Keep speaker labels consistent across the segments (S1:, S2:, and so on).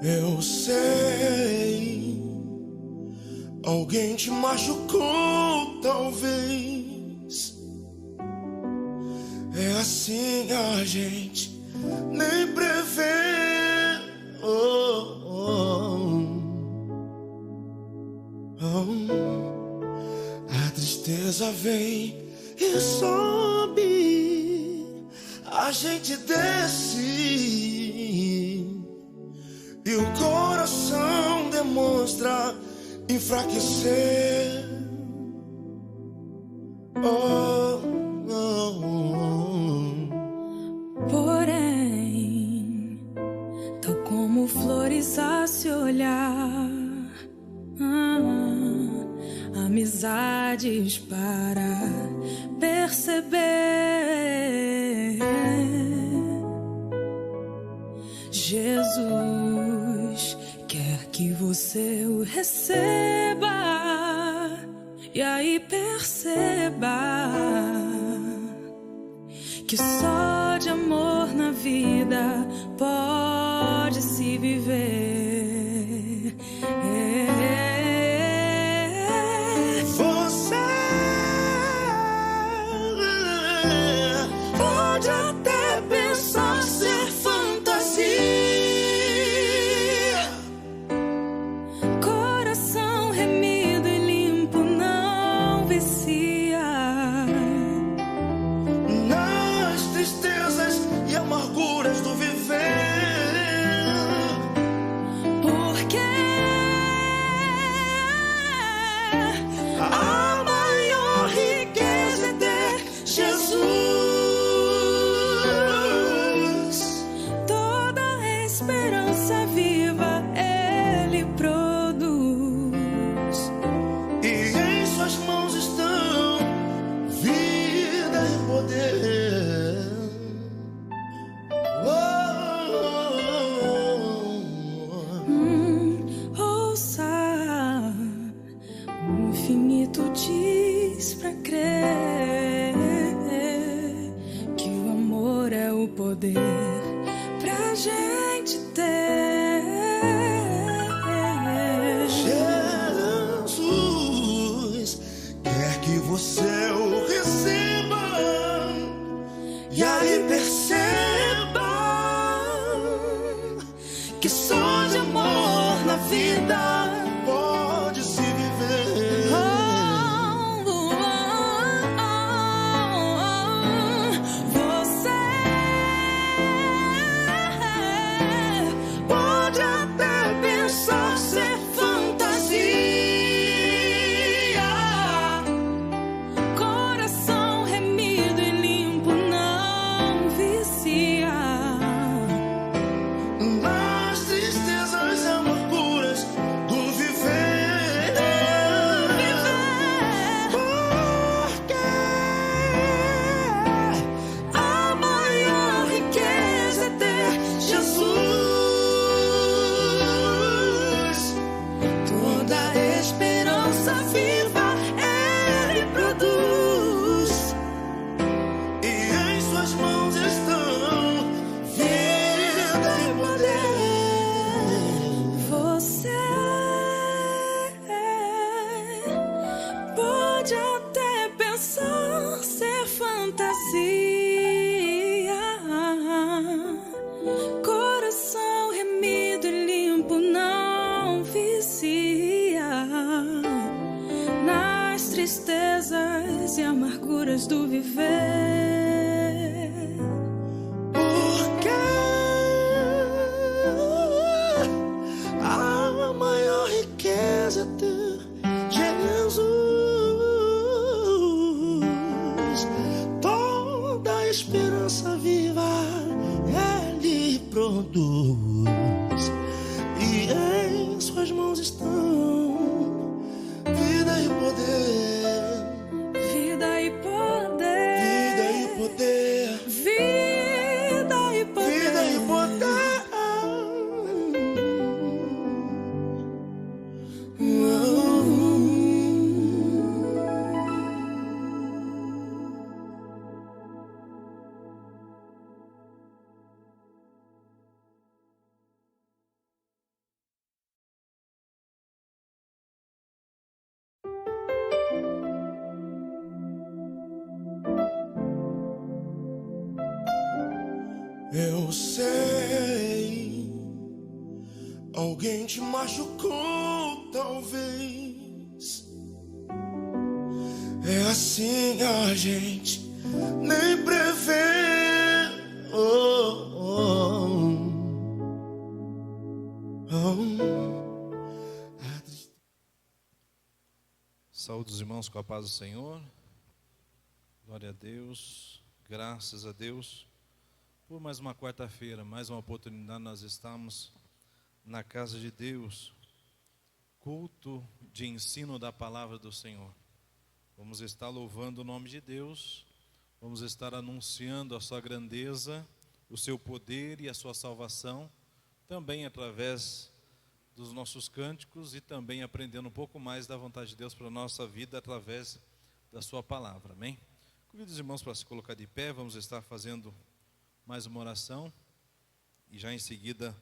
S1: Eu sei, alguém te machucou, talvez. É assim a gente nem prevê. Oh, oh, oh. A tristeza vem e sobe, a gente desce. E o coração demonstra enfraquecer. Oh, oh,
S2: oh. Porém, tal como flores a se olhar, amizades para perceber. Jesus quer que você o receba e aí perceba que só de amor na vida pode se viver.
S1: Você pode até pensar ser fantasia,
S2: coração remido e limpo não vicia.
S1: nas tristezas e amarguras do viver.
S2: Porque
S1: a maior riqueza é ter Jesus.
S2: toda a esperança viva Ele produz.
S1: E em suas mãos estão vida e poder.
S2: Ouça, o infinito diz pra crer que o amor é o poder pra gente ter.
S1: Jesus quer que você o receba e aí perceba que só de amor na vida pode se viver.
S2: Você
S1: Pode até pensar ser fantasia,
S2: coração remido e limpo não vicia.
S1: nas tristezas e amarguras do viver. Porque a maior riqueza é ter Jesus.
S2: Toda esperança viva Ele produz.
S1: E em suas mãos estão vida e poder.
S2: Você pode até pensar ser fantasia, coração remido e limpo não vicia. Nas tristezas e amarguras do viver.
S1: Porque a maior riqueza é ter Jesus. Toda a esperança viva Ele produz. E em suas mãos estão vida e poder.
S2: Vida e poder.
S1: Vida e poder.
S2: Vida e poder.
S1: Vida e poder. Eu sei, alguém te machucou, talvez. É assim, a gente nem prevê. Oh, oh, oh.
S3: Saúde os irmãos com a paz do Senhor. Glória a Deus, graças a Deus por mais uma quarta-feira, mais uma oportunidade. Nós estamos na casa de Deus, culto de ensino da palavra do Senhor. Vamos estar louvando o nome de Deus, vamos estar anunciando a sua grandeza, o seu poder e a sua salvação, também através dos nossos cânticos e também aprendendo um pouco mais da vontade de Deus para a nossa vida através da sua palavra, amém? Convido os irmãos para se colocar de pé. Vamos estar fazendo mais uma oração e já em seguida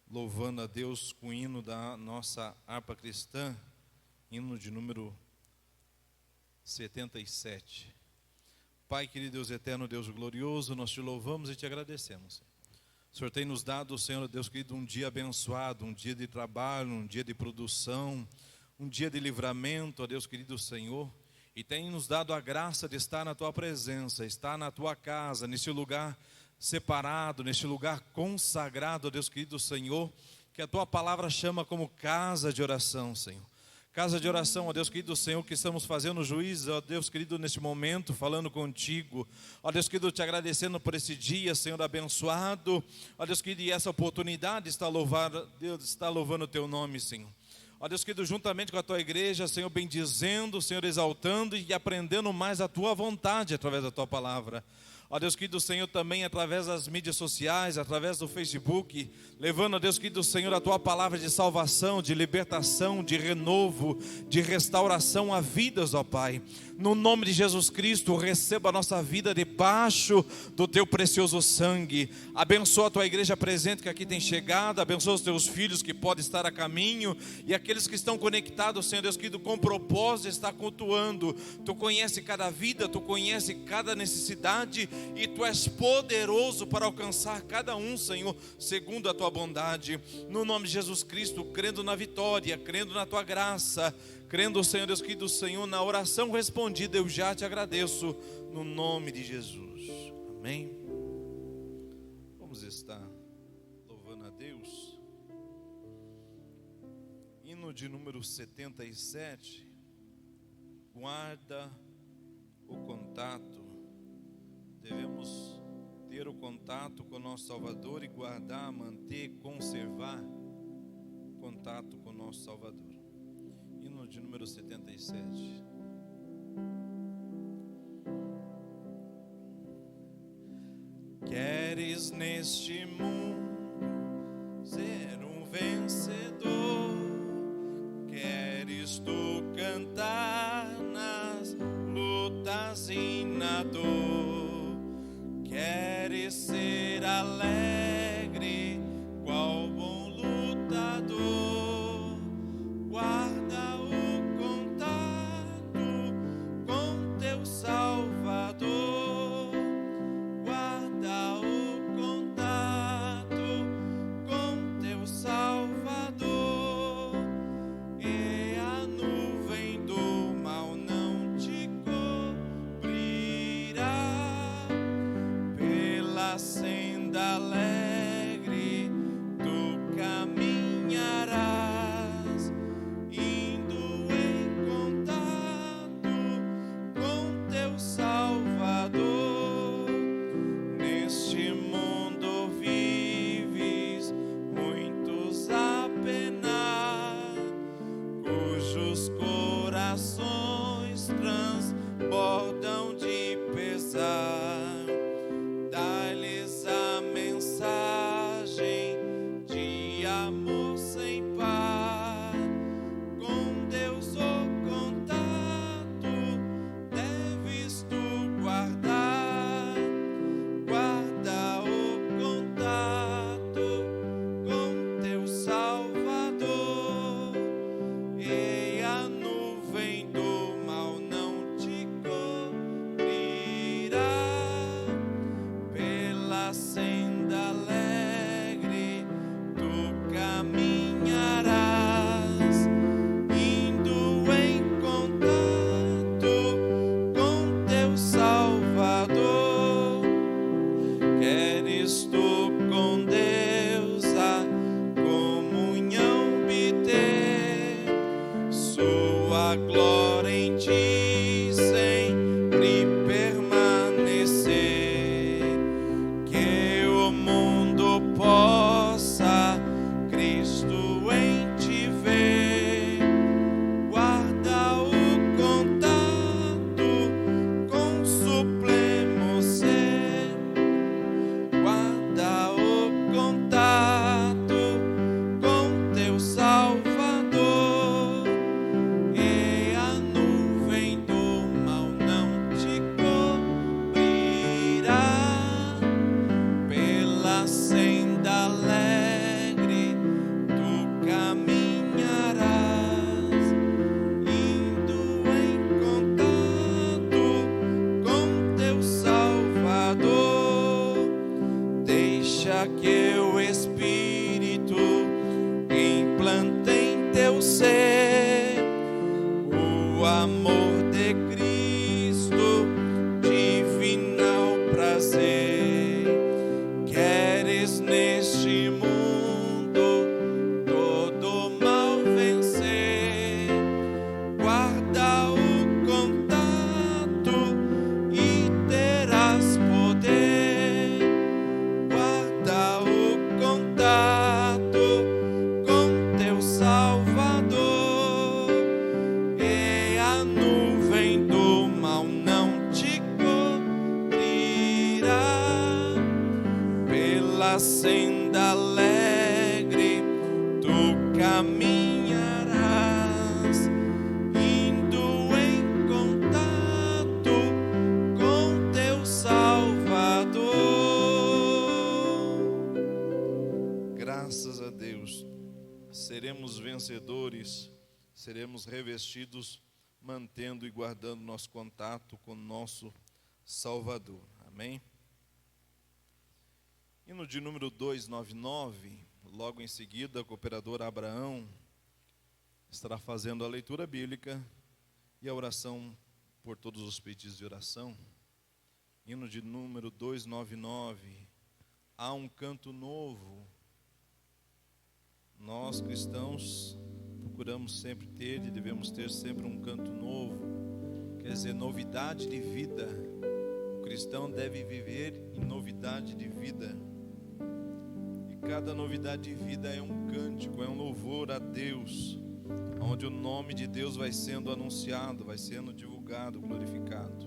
S3: louvando a Deus com o hino da nossa harpa cristã, hino de número 77. Pai querido, Deus eterno, Deus glorioso, nós te louvamos e te agradecemos. O Senhor tem nos dado, Senhor Deus querido, um dia abençoado, um dia de trabalho, um dia de produção, um dia de livramento, ó Deus querido Senhor, e tem nos dado a graça de estar na tua presença, estar na tua casa, nesse lugar separado, neste lugar consagrado, ó Deus querido Senhor, que a tua palavra chama como casa de oração, Senhor. Casa de oração, ó Deus querido Senhor, que estamos fazendo juízo, ó Deus querido, neste momento, falando contigo, ó Deus querido, te agradecendo por esse dia, Senhor, abençoado, ó Deus querido, e essa oportunidade de estar louvando, Deus, está louvando o teu nome, Senhor. Ó Deus querido, juntamente com a tua igreja, Senhor, bendizendo, Senhor, exaltando e aprendendo mais a tua vontade através da tua palavra. Ó Deus querido Senhor, também através das mídias sociais, através do Facebook, levando, ó Deus querido Senhor, a tua palavra de salvação, de libertação, de renovo, de restauração a vidas, ó Pai. No nome de Jesus Cristo, receba a nossa vida debaixo do teu precioso sangue. Abençoa a tua igreja presente que aqui tem chegado, abençoa os teus filhos que podem estar a caminho e aqueles que estão conectados, Senhor Deus querido, com propósito de estar cultuando. Tu conhece cada vida, tu conhece cada necessidade e tu és poderoso para alcançar cada um, Senhor, segundo a tua bondade. No nome de Jesus Cristo, crendo na vitória, crendo na tua graça, crendo, Senhor Deus querido, Senhor, na oração respondida, eu já te agradeço, no nome de Jesus, amém. Vamos estar louvando a Deus. Hino de número 77. Guarda o contato. Devemos ter o contato com o nosso Salvador e guardar, manter, conservar contato com o nosso Salvador. Hino de número 77. Queres neste mundo ser um vencedor? Queres tu cantar nas lutas e na dor? Queres ser alegre, qual bom lutador? Guarda o contato com teu Salvador. Guarda o contato com teu Salvador. E a nuvem do mal não te cobrirá. Pela senda alegre tu caminharás, indo em contato com teu Salvador. Neste mundo vives muitos a penar, cujos corações transbordam de pesar. Dá-lhes a mensagem de amor sem par. Com Deus o contato deves tu guardar. Guarda o contato com teu Salvador. E a nuvem do mal não te cobrirá. Pela senda glória em ti sempre permanecer, que o mundo possa Cristo em ti ver. Guarda o contato com o supremo ser, guarda o contato com teu Salvador, e a nuvem do mal não te cobrirá. Pela senda alegre tu caminharás, indo em contato com teu Salvador. Deixa que o Espírito implante em teu ser o amor de Cristo, divinal prazer. Queres neste mundo todo mal vencer, guarda o contato e terás poder. Guarda o contato com teu Salvador, e a nuvem do mal não te cobrirá. Pela senda alegre tu caminharás, indo em contato com teu Salvador. Graças a Deus, seremos vencedores, seremos revestidos, mantendo e guardando nosso contato com nosso Salvador. Amém? Hino de número 299, logo em seguida, a cooperadora Abraão estará fazendo a leitura bíblica e a oração por todos os pedidos de oração. Hino de número 299, há um canto novo. Nós cristãos procuramos sempre ter e devemos ter sempre um canto novo, quer dizer, novidade de vida. O cristão deve viver em novidade de vida. Cada novidade de vida é um cântico, é um louvor a Deus, onde o nome de Deus vai sendo anunciado, vai sendo divulgado, glorificado.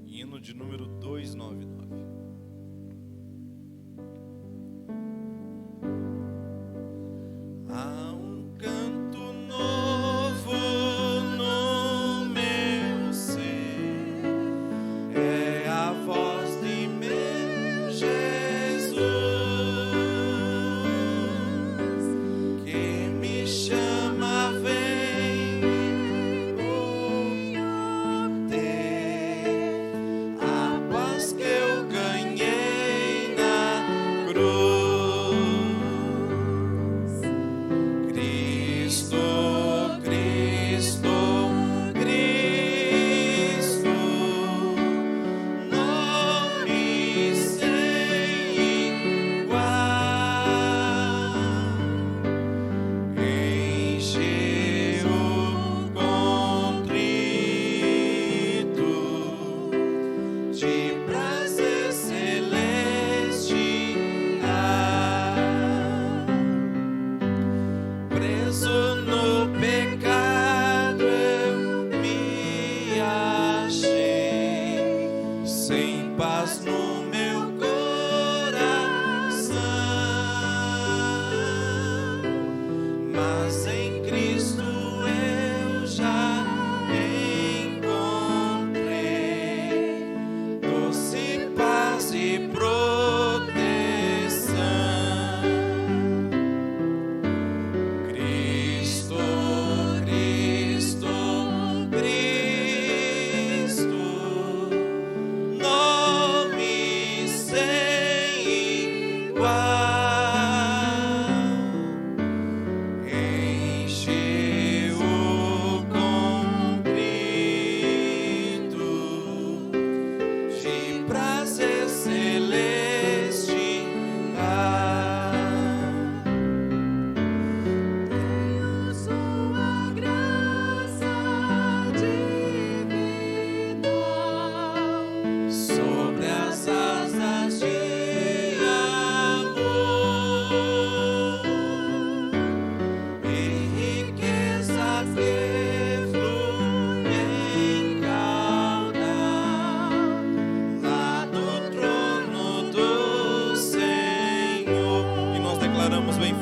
S3: Hino de número 299. Há um canto novo no meu ser, é a voz de meu Jesus, que me chama, vem obter a paz que eu ganhei.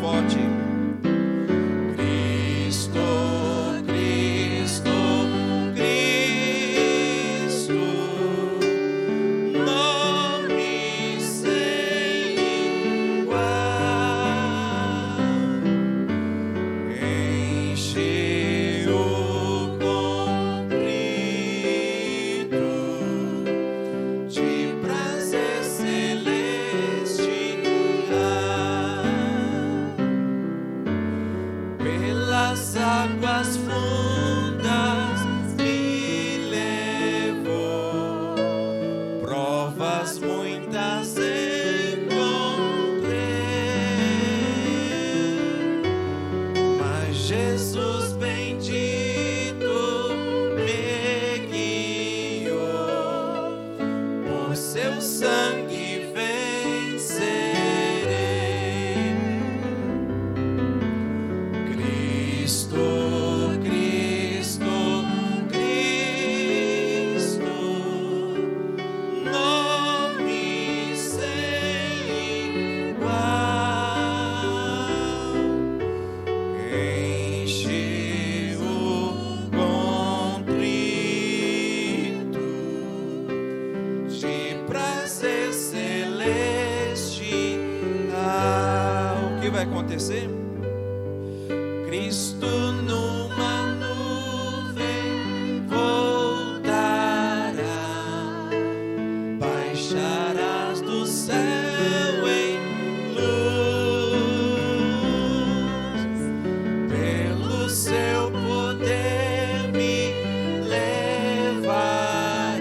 S3: forte. Vai acontecer? Cristo numa nuvem voltará, baixarás do céu em luz, pelo seu poder me levará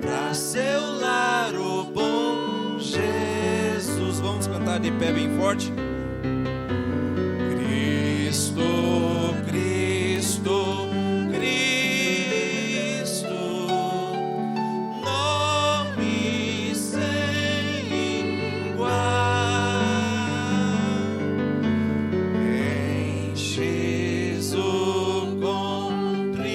S3: pra seu lar, o bom Jesus. Vamos cantar de pé bem forte. Cristo, Cristo, Cristo, nome sem igual, enches o contrito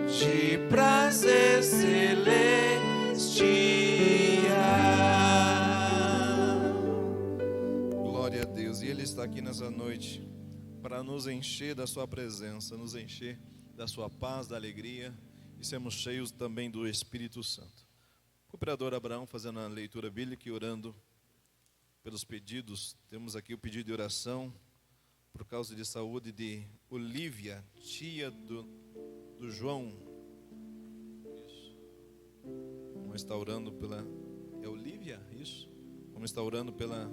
S3: de prazer celestial. Ele está aqui nessa noite para nos encher da sua presença, nos encher da sua paz, da alegria e sermos cheios também do Espírito Santo. O cooperador Abraão fazendo a leitura bíblica e orando pelos pedidos. Temos aqui o pedido de oração por causa de saúde de Olívia, tia do João. Isso. Vamos estar orando pela... É Olívia? Isso. Vamos estar orando pela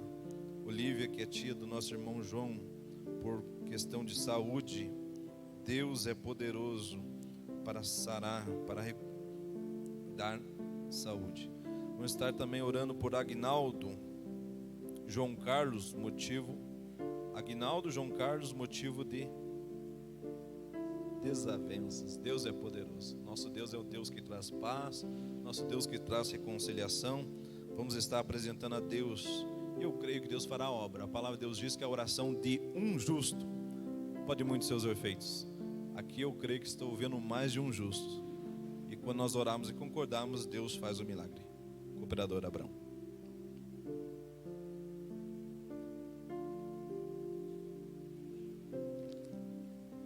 S3: Olívia, que é tia do nosso irmão João, por questão de saúde. Deus é poderoso para sarar, para dar saúde. Vamos estar também orando por Agnaldo João Carlos, motivo de desavenças. Deus é poderoso. Nosso Deus é o Deus que traz paz, nosso Deus que traz reconciliação. Vamos estar apresentando a Deus. Eu creio que Deus fará a obra. A palavra de Deus diz que a oração de um justo pode muito seus efeitos. Aqui eu creio que estou vendo mais de um justo. E quando nós orarmos e concordarmos, Deus faz o milagre. Cooperador Abraão.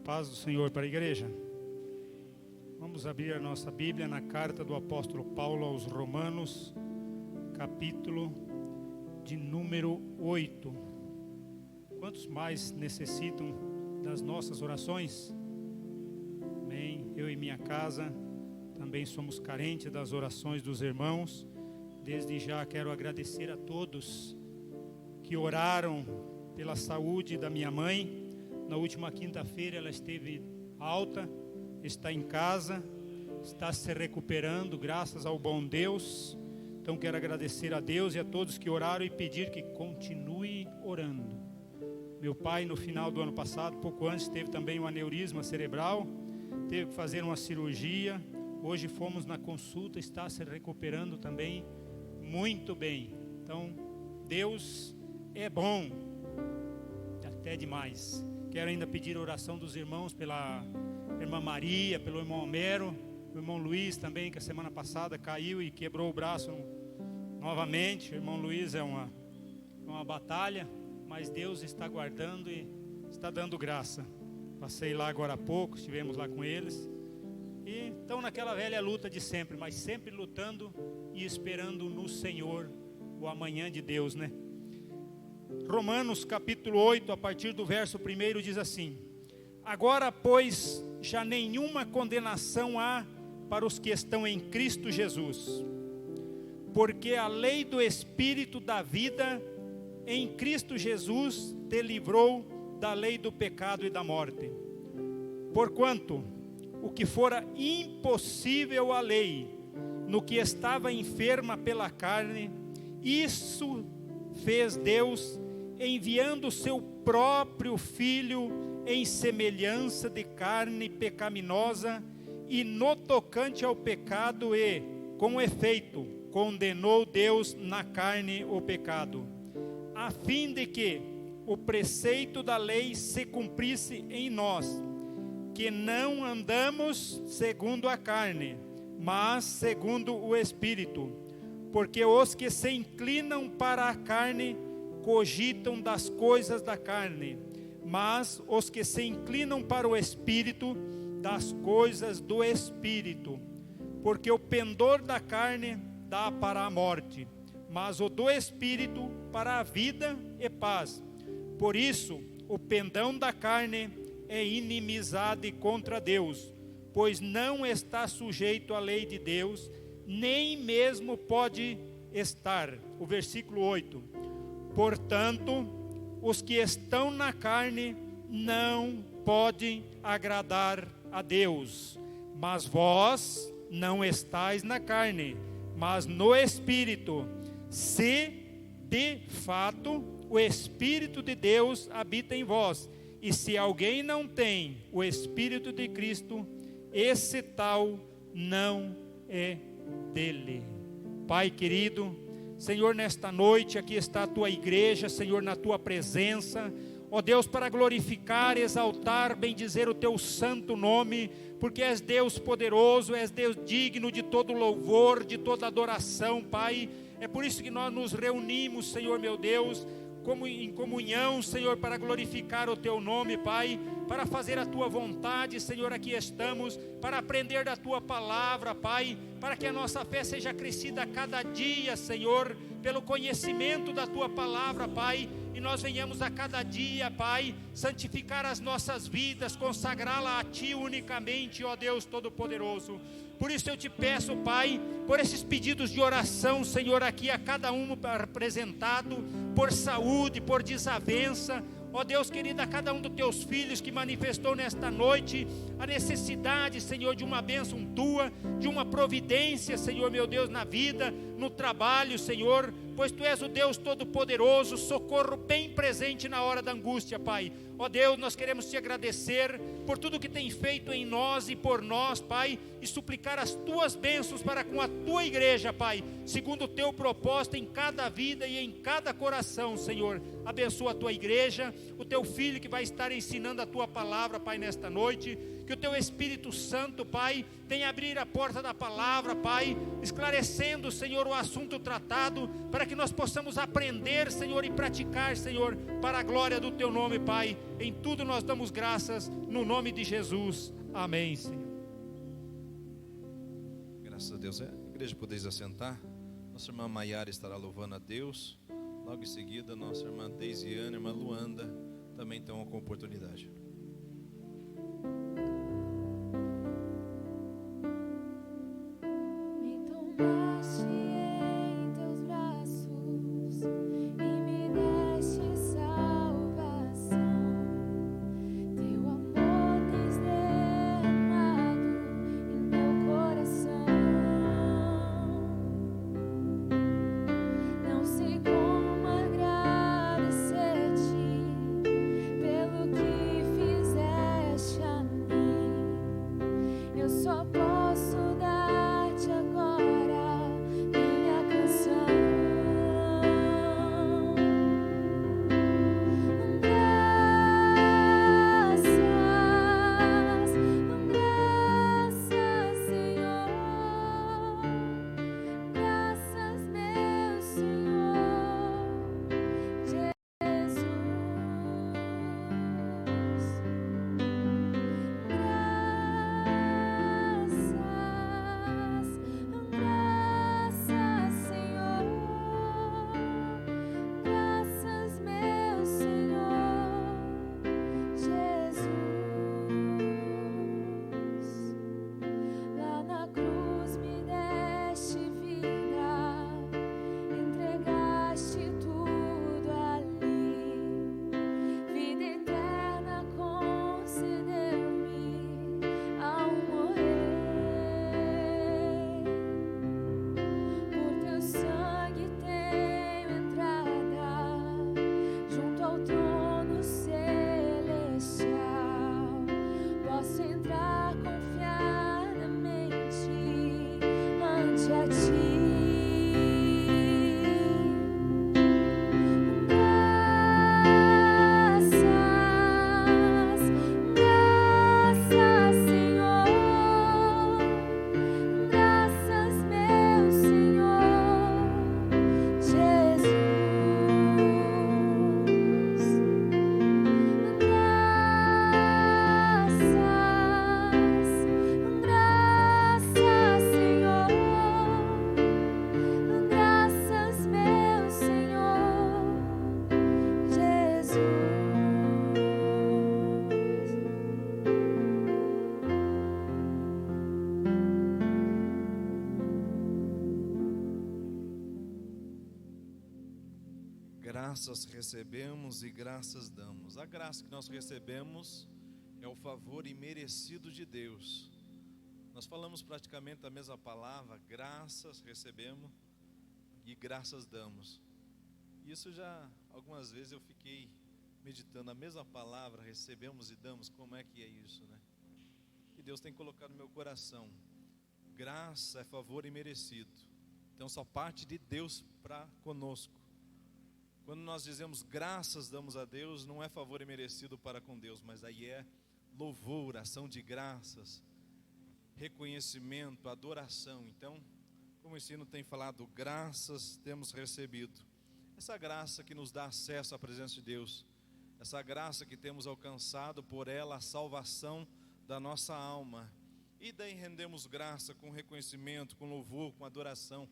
S4: Paz do Senhor para a igreja. Vamos abrir a nossa Bíblia na carta do apóstolo Paulo aos Romanos, capítulo de número 8. Quantos mais necessitam das nossas orações? Amém. Eu e minha casa também somos carentes das orações dos irmãos. Desde já quero agradecer a todos que oraram pela saúde da minha mãe. Na última quinta-feira ela esteve alta, está em casa, está se recuperando graças ao bom Deus. Então quero agradecer a Deus e a todos que oraram e pedir que continue orando. Meu pai, no final do ano passado, pouco antes, teve também um aneurisma cerebral, teve que fazer uma cirurgia. Hoje fomos na consulta, está se recuperando também muito bem. Então Deus é bom, até demais. Quero ainda pedir a oração dos irmãos pela irmã Maria, pelo irmão Homero, o irmão Luiz também, que a semana passada caiu e quebrou o braço Novamente, o irmão Luiz é uma batalha, mas Deus está guardando e está dando graça. Passei lá agora há pouco, estivemos lá com eles. E estão naquela velha luta de sempre, mas sempre lutando e esperando no Senhor o amanhã de Deus, né? Romanos capítulo 8, a partir do verso 1 diz assim: agora, pois, já nenhuma condenação há para os que estão em Cristo Jesus, porque a lei do Espírito da vida em Cristo Jesus te livrou da lei do pecado e da morte. Porquanto o que fora impossível à lei, no que estava enferma pela carne, isso fez Deus, enviando o seu próprio Filho em semelhança de carne pecaminosa, e no tocante ao pecado, e, com efeito, condenou Deus na carne o pecado, a fim de que o preceito da lei se cumprisse em nós, que não andamos segundo a carne, mas segundo o Espírito. Porque os que se inclinam para a carne cogitam das coisas da carne, mas os que se inclinam para o Espírito, das coisas do Espírito. Porque o pendor da carne dá para a morte, mas o do Espírito para a vida e paz. Por isso, o pendão da carne é inimizade contra Deus, pois não está sujeito à lei de Deus, nem mesmo pode estar. O versículo 8. Portanto, os que estão na carne não podem agradar a Deus. Mas vós não estáis na carne, mas no Espírito, se de fato o Espírito de Deus habita em vós. E se alguém não tem o Espírito de Cristo, esse tal não é dele. Pai querido, Senhor, nesta noite aqui está a tua igreja, Senhor, na tua presença, ó Deus, para glorificar, exaltar, bendizer o teu santo nome, porque és Deus poderoso, és Deus digno de todo louvor, de toda adoração, Pai. É por isso que nós nos reunimos, Senhor meu Deus, como em comunhão, Senhor, para glorificar o teu nome, Pai, para fazer a tua vontade, Senhor. Aqui estamos para aprender da tua palavra, Pai, para que a nossa fé seja crescida a cada dia, Senhor, pelo conhecimento da tua palavra, Pai, e nós venhamos a cada dia, Pai, santificar as nossas vidas, consagrá-la a ti unicamente, ó Deus Todo-Poderoso. Por isso eu te peço, Pai, por esses pedidos de oração, Senhor, aqui a cada um apresentado, por saúde, por desavença, ó Deus querido, a cada um dos teus filhos que manifestou nesta noite a necessidade, Senhor, de uma bênção tua, de uma providência, Senhor meu Deus, na vida, no trabalho, Senhor, pois tu és o Deus Todo-Poderoso, socorro bem presente na hora da angústia, Pai. Ó Deus, nós queremos te agradecer por tudo que tem feito em nós e por nós, Pai, e suplicar as tuas bênçãos para com a tua igreja, Pai, segundo o teu propósito em cada vida e em cada coração, Senhor. Abençoa a tua igreja, o teu filho que vai estar ensinando a tua palavra, Pai, nesta noite. Que o teu Espírito Santo, Pai, venha abrir a porta da palavra, Pai, esclarecendo, Senhor, o assunto tratado, para que nós possamos aprender, Senhor, e praticar, Senhor, para a glória do teu nome, Pai. Em tudo nós damos graças, no nome de Jesus. Amém, Senhor.
S3: Graças a Deus. A igreja, podeis assentar. Nossa irmã Maiara estará louvando a Deus. Logo em seguida, nossa irmã Deisiane, irmã Luanda, também estão com oportunidade.
S5: Pelo que
S3: Graças recebemos e graças damos. A graça que nós recebemos é o favor imerecido de Deus. Nós falamos praticamente a mesma palavra, graças recebemos e graças damos. Isso já, algumas vezes eu fiquei meditando a mesma palavra, recebemos e damos, como é que é isso, né? E Deus tem colocado no meu coração, graça é favor imerecido. Então só parte de Deus para conosco. Quando nós dizemos graças damos a Deus, não é favor imerecido para com Deus, mas aí é louvor, ação de graças, reconhecimento, adoração. Então, como o ensino tem falado, graças temos recebido. Essa graça que nos dá acesso à presença de Deus, essa graça que temos alcançado por ela a salvação da nossa alma. E daí rendemos graça com reconhecimento, com louvor, com adoração,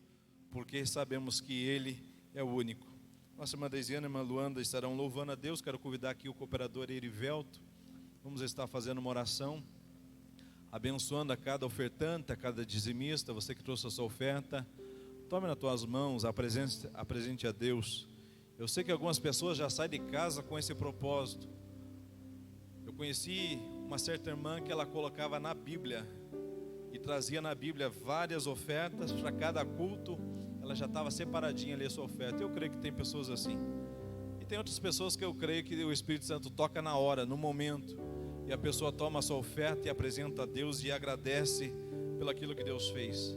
S3: porque sabemos que Ele é o único. Nossa irmã Deisiana e irmã Luanda estarão louvando a Deus. Quero convidar aqui o cooperador Erivelto. Vamos estar fazendo uma oração, abençoando a cada ofertante, a cada dizimista, você que trouxe a sua oferta. Tome nas tuas mãos, apresente a Deus. Eu sei que algumas pessoas já saem de casa com esse propósito. Eu conheci uma certa irmã que ela colocava na Bíblia e trazia na Bíblia várias ofertas para cada culto. Ela já estava separadinha ali a sua oferta. Eu creio que tem pessoas assim. E tem outras pessoas que eu creio que o Espírito Santo toca na hora, no momento. E a pessoa toma a sua oferta e apresenta a Deus e agradece pelo aquilo que Deus fez.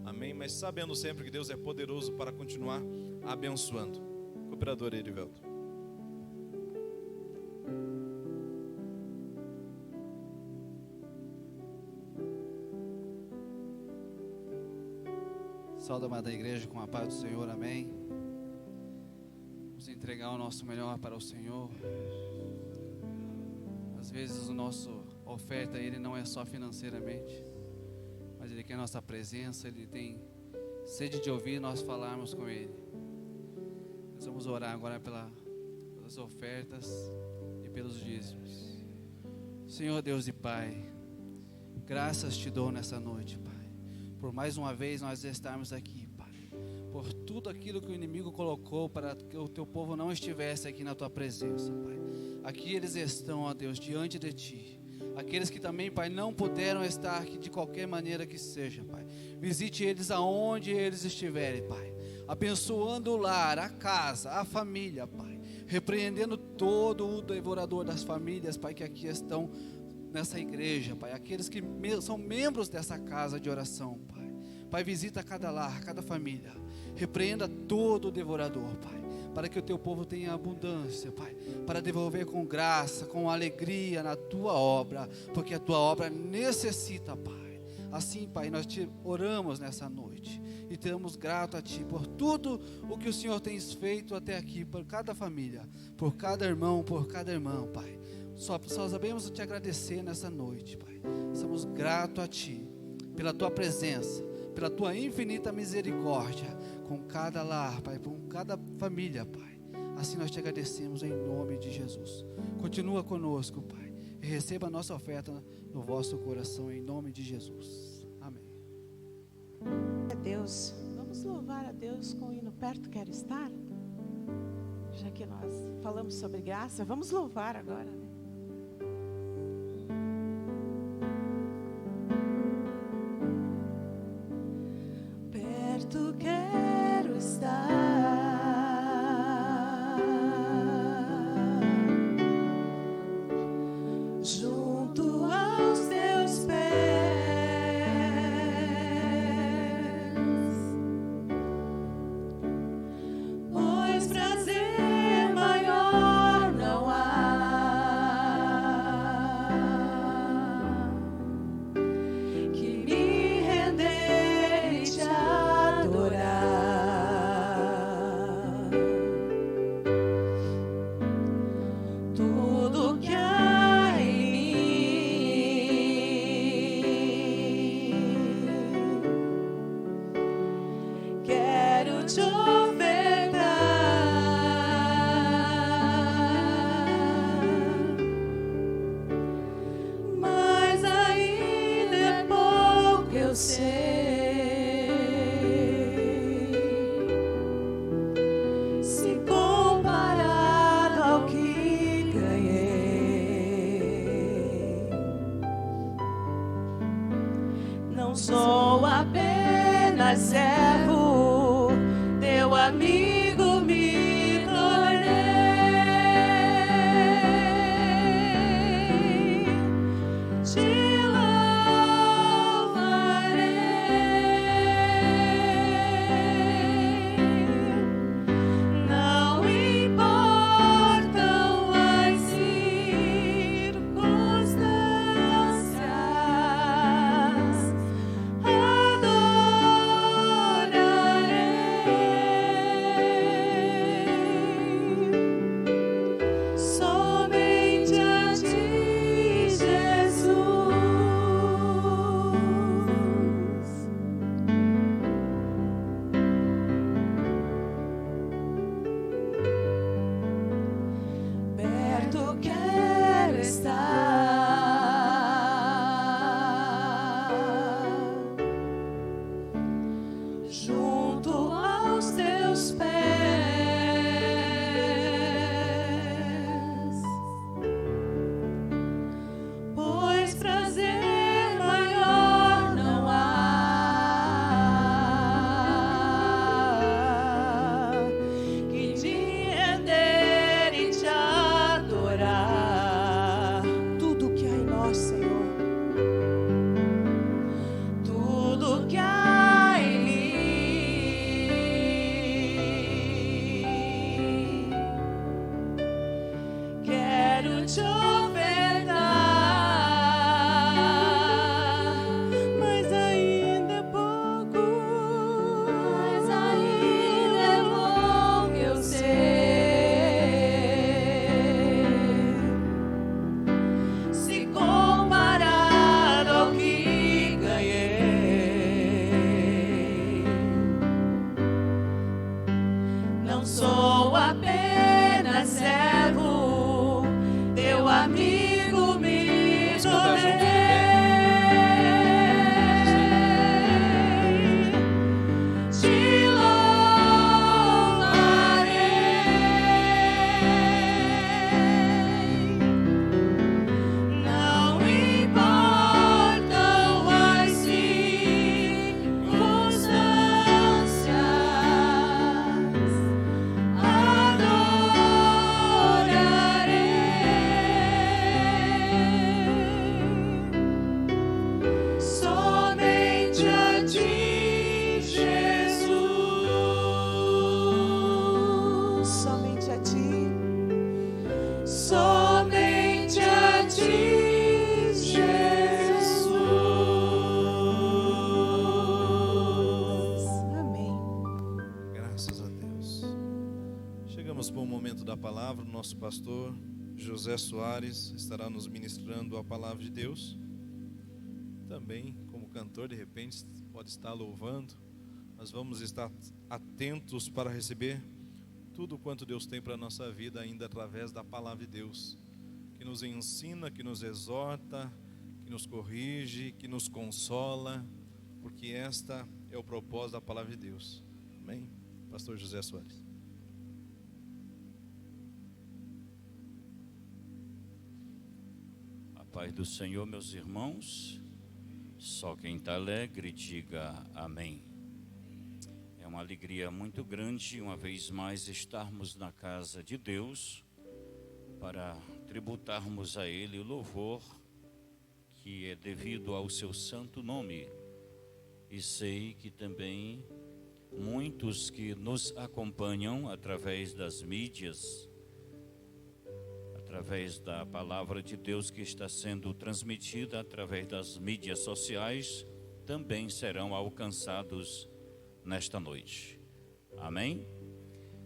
S3: Amém? Mas sabendo sempre que Deus é poderoso para continuar abençoando. Cooperador Erivelto.
S5: Saúde, amada igreja, com a paz do Senhor, amém. Vamos entregar o nosso melhor para o Senhor. Às vezes a nossa oferta, Ele não é só financeiramente, mas Ele quer a nossa presença, Ele tem sede de ouvir nós falarmos com Ele. Nós vamos orar agora pelas ofertas e pelos dízimos. Senhor Deus e Pai, graças te dou nessa noite, Pai, por mais uma vez nós estarmos aqui, Pai, por tudo aquilo que o inimigo colocou para que o teu povo não estivesse aqui na tua presença, Pai. Aqui eles estão, ó Deus, diante de ti. Aqueles que também, Pai, não puderam estar aqui de qualquer maneira que seja, Pai. Visite eles aonde eles estiverem, Pai. Abençoando o lar, a casa, a família, Pai. Repreendendo todo o devorador das famílias, Pai, que aqui estão nessa igreja, Pai, aqueles que são membros dessa casa de oração, Pai. Pai, visita cada lar, cada família, repreenda todo o devorador, Pai, para que o teu povo tenha abundância, Pai, para devolver com graça, com alegria na tua obra, porque a tua obra necessita, Pai. Assim, Pai, nós te oramos nessa noite e te damos grato a ti por tudo o que o Senhor tem feito até aqui, por cada família, por cada irmão, por cada irmã, Pai. Só sabemos te agradecer nessa noite, Pai. Somos gratos a Ti, pela Tua presença, pela Tua infinita misericórdia, com cada lar, Pai, com cada família, Pai. Assim nós te agradecemos em nome de Jesus. Continua conosco, Pai, e receba a nossa oferta no vosso coração, em nome de Jesus. Amém.
S6: Deus, vamos louvar a Deus com o hino Perto Quero Estar? Já que nós falamos sobre graça, vamos louvar agora, né?
S1: Perto quero estar, junto aos teus pés, pois prazer maior não há.
S6: apenas servo, teu amigo me tornei. Te louvarei. Não importam as circunstâncias, adorarei somente a ti, Jesus. Perto quero estar, junto aos teus pés, pois prazer maior não há que te render e te adorar. Tudo que há em nós, Senhor, tudo que há em mim, quero te ofertar, mas ainda é pouco, mas ainda é bom que eu sei, se comparado ao que ganhei. Não sou apenas servo, teu amigo me
S3: Vamos cantar juntos de
S6: tornei. Te louvarei. Não importam as circunstâncias, adorarei somente a ti, Jesus. Somente a ti, somente a ti, Jesus. Amém.
S3: Graças a Deus. Chegamos para o momento da palavra. O nosso pastor José Soares estará nos ministrando a palavra de Deus. Também, como cantor, de repente, pode estar louvando. Nós vamos estar atentos para receber tudo quanto Deus tem para a nossa vida, ainda através da palavra de Deus, que nos ensina, que nos exorta, que nos corrige, que nos consola, porque esta é o propósito da palavra de Deus. Amém? Pastor José Soares.
S7: A paz do Senhor, meus irmãos. Só quem está alegre, diga amém. É uma alegria muito grande, uma vez mais, estarmos na casa de Deus para tributarmos a Ele o louvor que é devido ao seu santo nome. E sei que também muitos que nos acompanham através das mídias, através da palavra de Deus que está sendo transmitida através das mídias sociais, também serão alcançados nesta noite. Amém?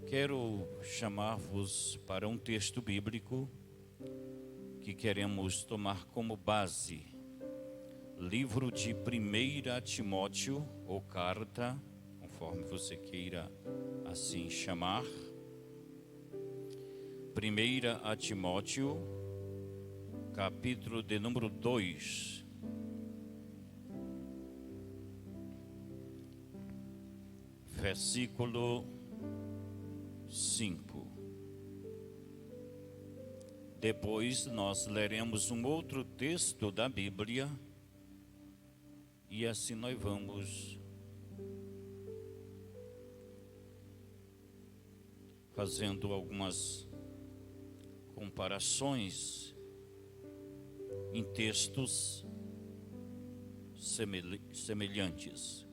S7: Quero chamar-vos para um texto bíblico que queremos tomar como base. Livro de 1 Timóteo, ou carta, conforme você queira assim chamar. 1 Timóteo, capítulo de número 2. Versículo 5. Depois nós leremos um outro texto da Bíblia e assim nós vamos fazendo algumas comparações em textos semelhantes.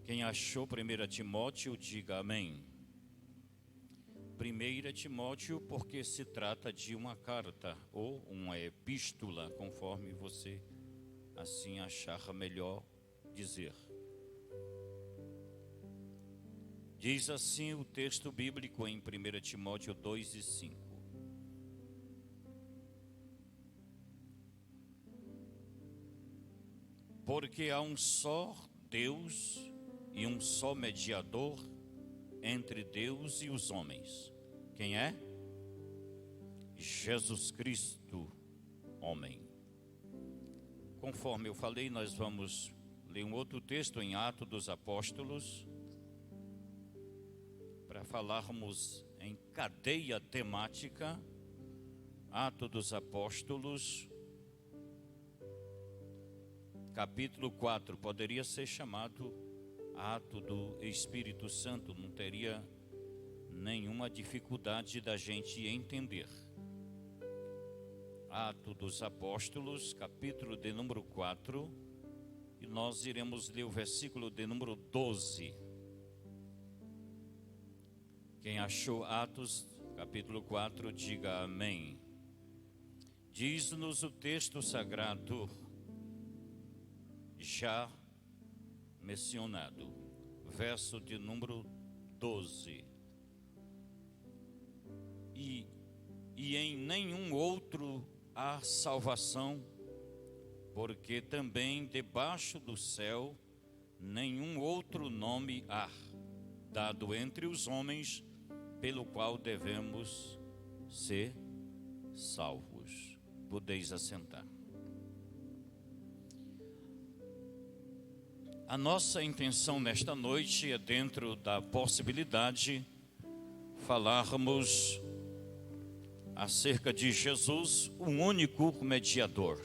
S7: Quem achou 1 Timóteo, diga amém. 1 Timóteo, porque se trata de uma carta ou uma epístola, conforme você assim achar melhor dizer. Diz assim o texto bíblico em 1 Timóteo 2:5. Porque há um só Deus e um só mediador entre Deus e os homens. Quem é? Jesus Cristo, homem. Conforme eu falei, nós vamos ler um outro texto em Atos dos Apóstolos, para falarmos em cadeia temática. Atos dos Apóstolos, capítulo 4, poderia ser chamado Ato do Espírito Santo, não teria nenhuma dificuldade da gente entender. Ato dos Apóstolos, capítulo de número 4, e nós iremos ler o versículo de número 12. Quem achou Atos, capítulo 4, diga amém. Diz-nos o texto sagrado, já mencionado, verso de número 12. E em nenhum outro há salvação, porque também debaixo do céu nenhum outro nome há, dado entre os homens, pelo qual devemos ser salvos. Podeis assentar. A nossa intenção nesta noite é, dentro da possibilidade, falarmos acerca de Jesus, o único mediador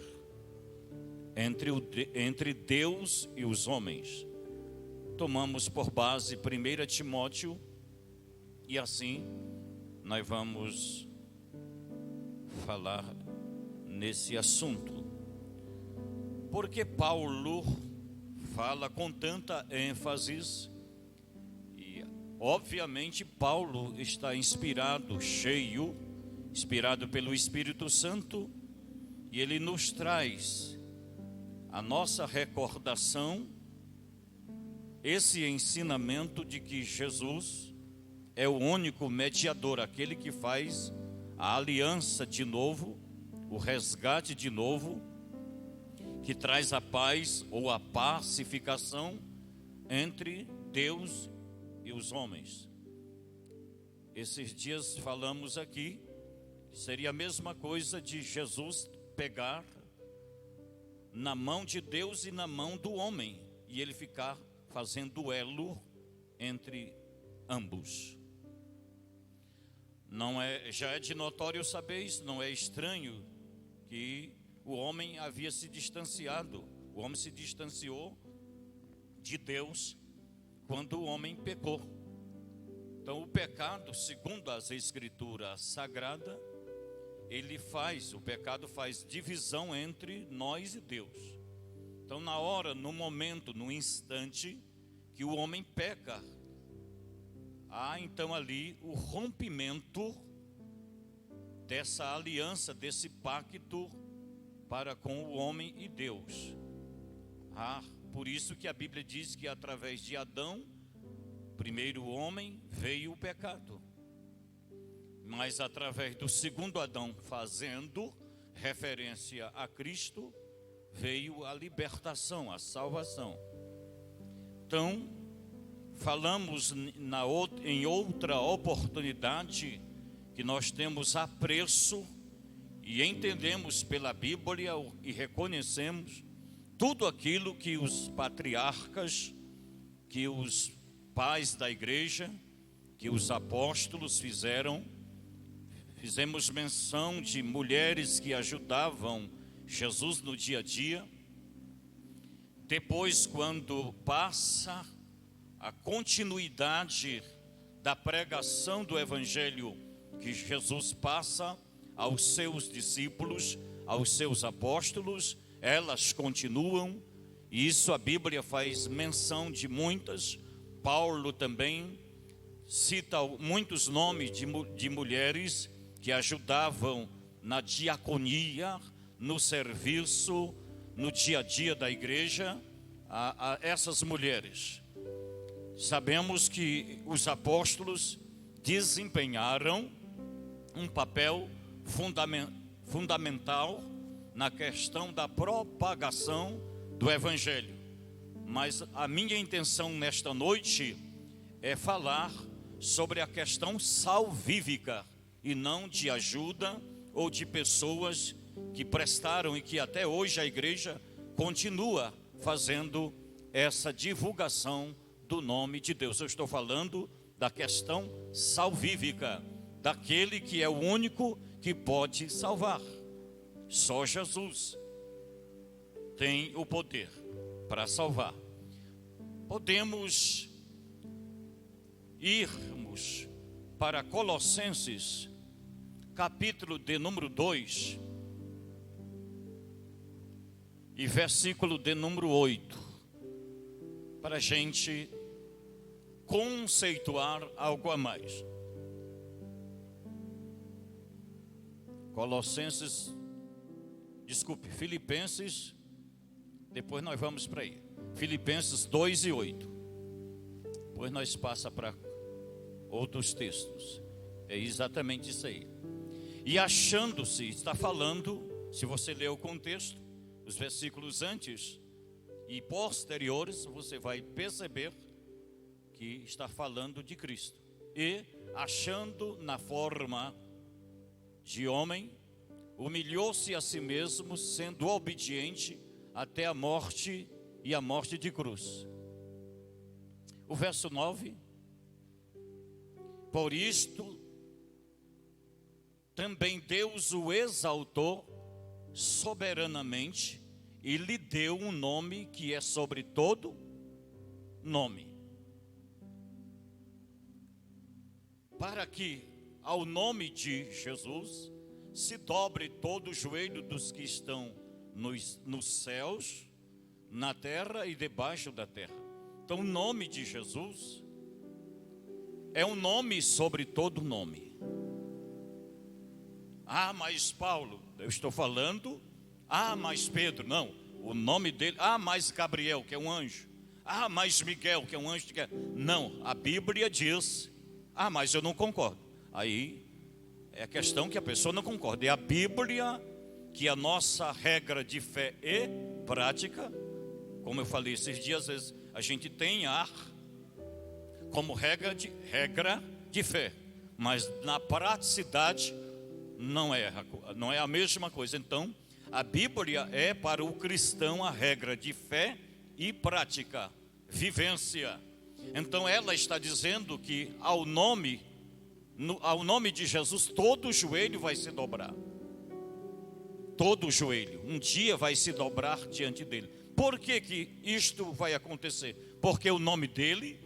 S7: entre Deus e os homens. Tomamos por base 1 Timóteo e assim nós vamos falar nesse assunto. Porque Paulo fala com tanta ênfase e, obviamente, Paulo está inspirado pelo Espírito Santo, e ele nos traz a nossa recordação, esse ensinamento de que Jesus é o único mediador, aquele que faz a aliança de novo, o resgate de novo, que traz a paz ou a pacificação entre Deus e os homens. Esses dias falamos aqui, seria a mesma coisa de Jesus pegar na mão de Deus e na mão do homem, e ele ficar fazendo duelo entre ambos. Já é de notório saber isso, não é estranho que o homem havia se distanciado, o homem se distanciou de Deus quando o homem pecou. Então o pecado, segundo as Escrituras Sagradas, o pecado faz divisão entre nós e Deus. Então na hora, no momento, no instante que o homem peca, há então ali o rompimento dessa aliança, desse pacto para com o homem e Deus. Por isso que a Bíblia diz que através de Adão, primeiro homem, veio o pecado. Mas através do segundo Adão, fazendo referência a Cristo, veio a libertação, a salvação. Então, falamos em outra oportunidade que nós temos apreço e entendemos pela Bíblia e reconhecemos tudo aquilo que os patriarcas, que os pais da igreja, que os apóstolos fizeram. Fizemos menção de mulheres que ajudavam Jesus no dia a dia. Depois, quando passa a continuidade da pregação do Evangelho que Jesus passa aos seus discípulos, aos seus apóstolos, elas continuam, e isso a Bíblia faz menção de muitas. Paulo também cita muitos nomes de mulheres que ajudavam na diaconia, no serviço, no dia a dia da igreja, a essas mulheres. Sabemos que os apóstolos desempenharam um papel fundamental na questão da propagação do Evangelho. Mas a minha intenção nesta noite é falar sobre a questão salvífica e não de ajuda ou de pessoas que prestaram e que até hoje a igreja continua fazendo essa divulgação do nome de Deus. Eu estou falando da questão salvífica, daquele que é o único que pode salvar. Só Jesus tem o poder para salvar. Podemos irmos para Colossenses, capítulo de número 2, e versículo de número 8, para a gente conceituar algo a mais. Filipenses, depois nós vamos para aí. Filipenses 2 e 8. Depois nós passa para outros textos. É exatamente isso aí. E achando-se, está falando, se você ler o contexto, os versículos antes e posteriores, você vai perceber que está falando de Cristo. E achando na forma de homem, humilhou-se a si mesmo, sendo obediente até a morte e a morte de cruz. O verso 9: por isto também Deus o exaltou soberanamente e lhe deu um nome que é sobre todo nome, para que ao nome de Jesus se dobre todo o joelho dos que estão nos céus, na terra e debaixo da terra. Então o nome de Jesus é um nome sobre todo nome. Ah, mas Paulo, eu estou falando, mas Pedro, não, o nome dele, mas Gabriel, que é um anjo, mas Miguel, que é um anjo de guerra. Não, a Bíblia diz, mas eu não concordo. Aí é a questão que a pessoa não concorda. É a Bíblia que a nossa regra de fé e prática, como eu falei esses dias, às vezes a gente tem como regra de fé, mas na praticidade não é a mesma coisa. Então a Bíblia é para o cristão a regra de fé e prática, vivência. Então ela está dizendo que ao nome de Jesus todo joelho vai se dobrar. Todo joelho um dia vai se dobrar diante dele. Por que isto vai acontecer? Porque o nome dele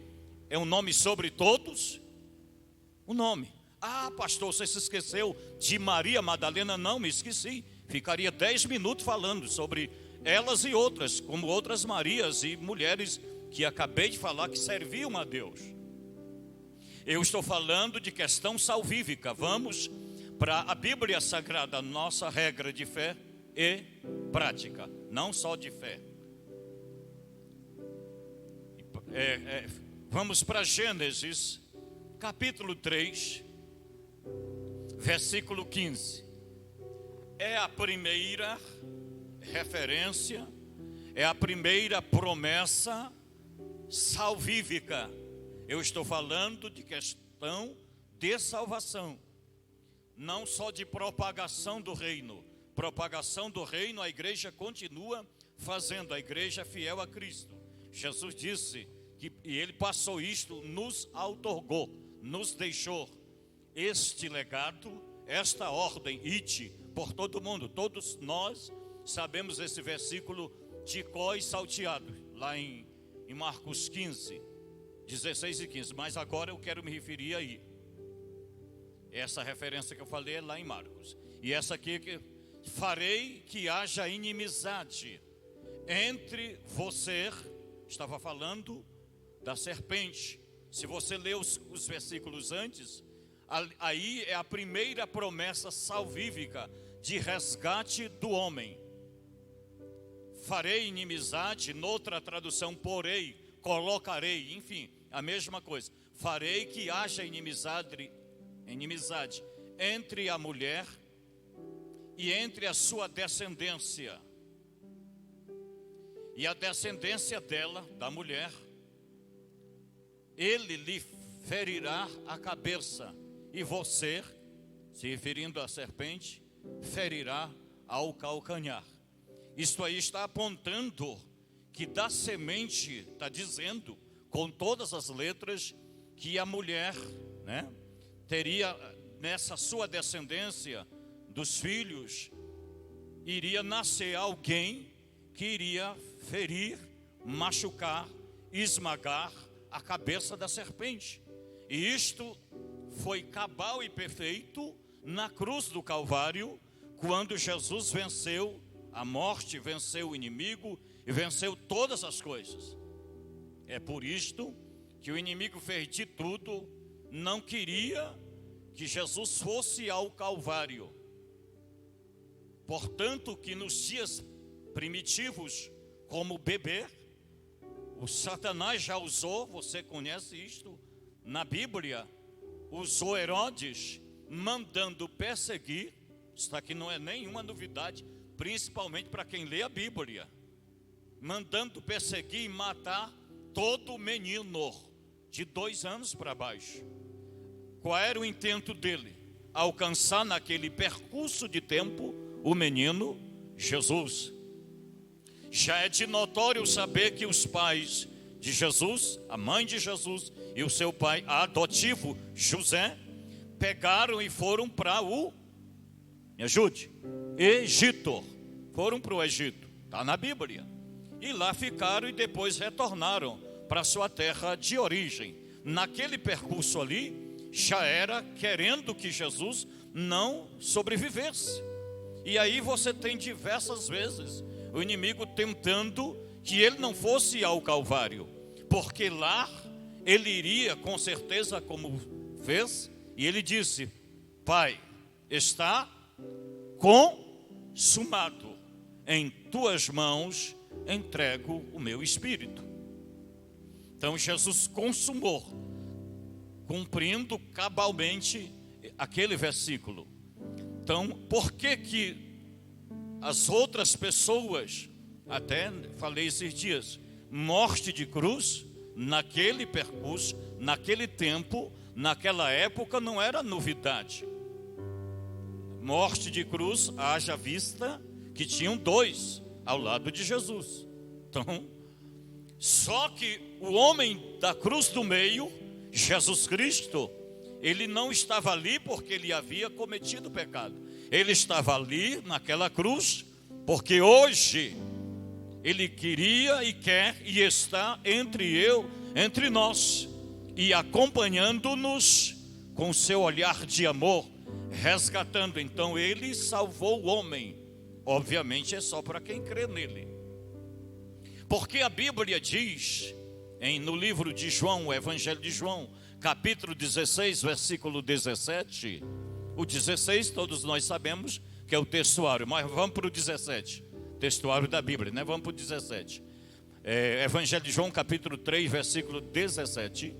S7: é um nome sobre todos. O nome. Pastor, você se esqueceu de Maria Madalena? Não, me esqueci. Ficaria 10 minutos falando sobre elas e outras, como outras Marias e mulheres que acabei de falar que serviam a Deus. Eu estou falando de questão salvífica. Vamos para a Bíblia Sagrada, nossa regra de fé e prática, não só de fé. Vamos para Gênesis, capítulo 3, versículo 15. É a primeira referência, é a primeira promessa salvífica. Eu estou falando de questão de salvação, não só de propagação do reino. Propagação do reino a igreja continua fazendo, a igreja fiel a Cristo. Jesus disse que e ele passou isto, nos outorgou, nos deixou este legado, esta ordem, ide por todo mundo. Todos nós sabemos esse versículo de cor e salteado, lá em Marcos 15. 16 e 15. Mas agora eu quero me referir aí. Essa referência que eu falei é lá em Marcos. E essa aqui que farei que haja inimizade entre você, estava falando da serpente. Se você ler os versículos antes, aí é a primeira promessa salvífica de resgate do homem. Farei inimizade, noutra tradução, porei, colocarei, enfim, a mesma coisa. Farei que haja inimizade entre a mulher e entre a sua descendência. E a descendência dela, da mulher, ele lhe ferirá a cabeça, e você, se referindo à serpente, ferirá ao calcanhar. Isto aí está apontando que da semente, está dizendo, com todas as letras, que a mulher, né, teria nessa sua descendência dos filhos, iria nascer alguém que iria ferir, machucar, esmagar a cabeça da serpente. E isto foi cabal e perfeito na cruz do Calvário, quando Jesus venceu a morte, venceu o inimigo e venceu todas as coisas. É por isto que o inimigo fez de tudo, não queria que Jesus fosse ao Calvário. Portanto, que nos dias primitivos, como bebê, o Satanás já usou, você conhece isto, na Bíblia, usou Herodes, mandando perseguir. Isso aqui não é nenhuma novidade, principalmente para quem lê a Bíblia. Mandando perseguir e matar todo menino de 2 anos para baixo. Qual era o intento dele? Alcançar naquele percurso de tempo o menino Jesus. Já é de notório saber que os pais de Jesus, a mãe de Jesus e o seu pai adotivo José, pegaram e foram para o, me ajude, Egito. Foram para o Egito, está na Bíblia. E lá ficaram e depois retornaram para sua terra de origem. Naquele percurso ali, já era querendo que Jesus não sobrevivesse. E aí você tem diversas vezes o inimigo tentando que ele não fosse ao Calvário, porque lá ele iria com certeza, como fez, e ele disse: Pai, está consumado, em tuas mãos entrego o meu espírito. Então Jesus consumou, cumprindo cabalmente aquele versículo. Então, por que as outras pessoas, até falei esses dias, morte de cruz, naquele percurso, naquele tempo, naquela época não era novidade. Morte de cruz, haja vista que tinham 2 ao lado de Jesus. Então, só que o homem da cruz do meio, Jesus Cristo, ele não estava ali porque ele havia cometido pecado. Ele estava ali naquela cruz porque hoje ele queria e quer e está entre nós, e acompanhando-nos com seu olhar de amor, resgatando. Então ele salvou o homem. Obviamente é só para quem crê nele. Porque a Bíblia diz, no livro de João, o Evangelho de João, capítulo 16, versículo 17. O 16 todos nós sabemos que é o textuário, mas vamos para o 17. Textuário da Bíblia, né? Vamos para o 17. Evangelho de João, capítulo 3, versículo 17.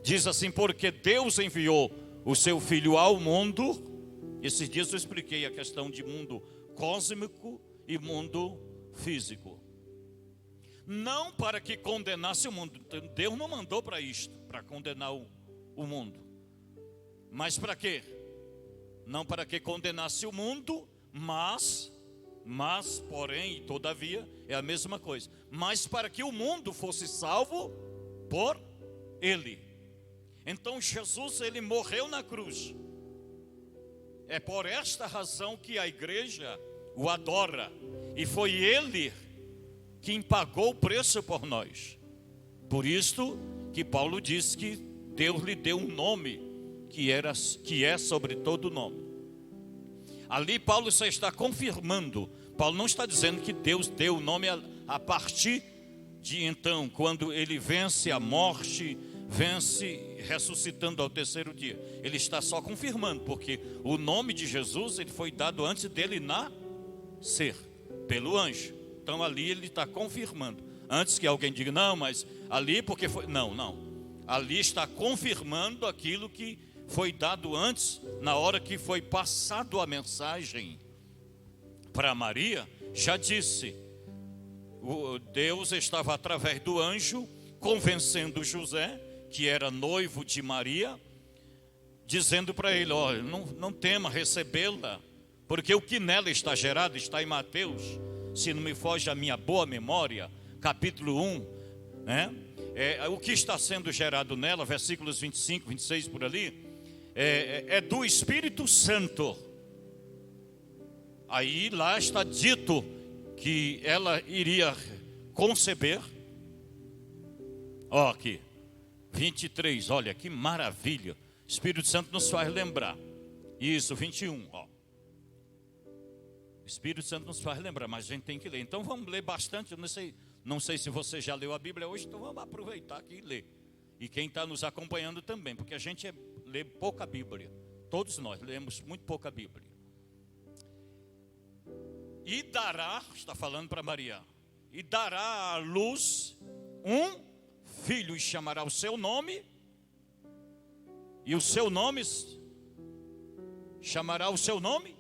S7: Diz assim: porque Deus enviou o seu Filho ao mundo. Esses dias eu expliquei a questão de mundo cósmico e mundo físico. Não para que condenasse o mundo. Deus não mandou para isto, para condenar o mundo. Mas para quê? Não para que condenasse o mundo, mas, porém, todavia, é a mesma coisa. Mas para que o mundo fosse salvo por ele. Então Jesus, ele morreu na cruz. É por esta razão que a igreja o adora. E foi ele quem pagou o preço por nós. Por isto que Paulo diz que Deus lhe deu um nome que é sobre todo nome. Ali Paulo só está confirmando. Paulo não está dizendo que Deus deu o nome a partir de então, quando ele vence a morte, vence ressuscitando ao terceiro dia. Ele está só confirmando, porque o nome de Jesus ele foi dado antes dele nascer, pelo anjo. Então ali ele está confirmando. Antes que alguém diga, não, mas ali porque foi... Não. Ali está confirmando aquilo que foi dado antes, na hora que foi passado a mensagem para Maria. Já disse, Deus estava através do anjo convencendo José, que era noivo de Maria, dizendo para ele, olha, não tema recebê-la, porque o que nela está gerado está em Mateus, se não me foge a minha boa memória, capítulo 1, né? O que está sendo gerado nela, versículos 25, 26 por ali, é do Espírito Santo. Aí lá está dito que ela iria conceber. Ó, aqui 23, olha que maravilha. O Espírito Santo nos faz lembrar. Isso, 21, ó. O Espírito Santo nos faz lembrar, mas a gente tem que ler. Então vamos ler bastante. Eu não sei se você já leu a Bíblia hoje, então vamos aproveitar aqui e ler. E quem está nos acompanhando também, porque a gente lê pouca Bíblia. Todos nós lemos muito pouca Bíblia. E dará, está falando para Maria, e dará à luz um filho, e chamará o seu nome, e o seu nome, chamará o seu nome,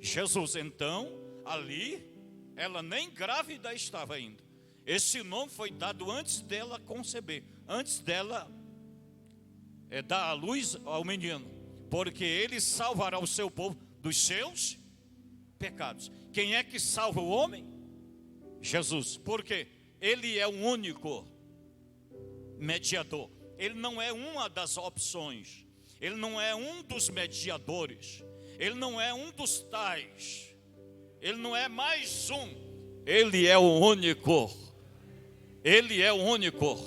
S7: Jesus. Então, ali, ela nem grávida estava ainda. Esse nome foi dado antes dela conceber, antes dela dar a luz ao menino, porque ele salvará o seu povo dos seus pecados. Quem é que salva o homem? Jesus. Por quê? Ele é o único mediador. Ele não é uma das opções. Ele não é um dos mediadores. Ele não é um dos tais. Ele não é mais um. Ele é o único. Ele é o único.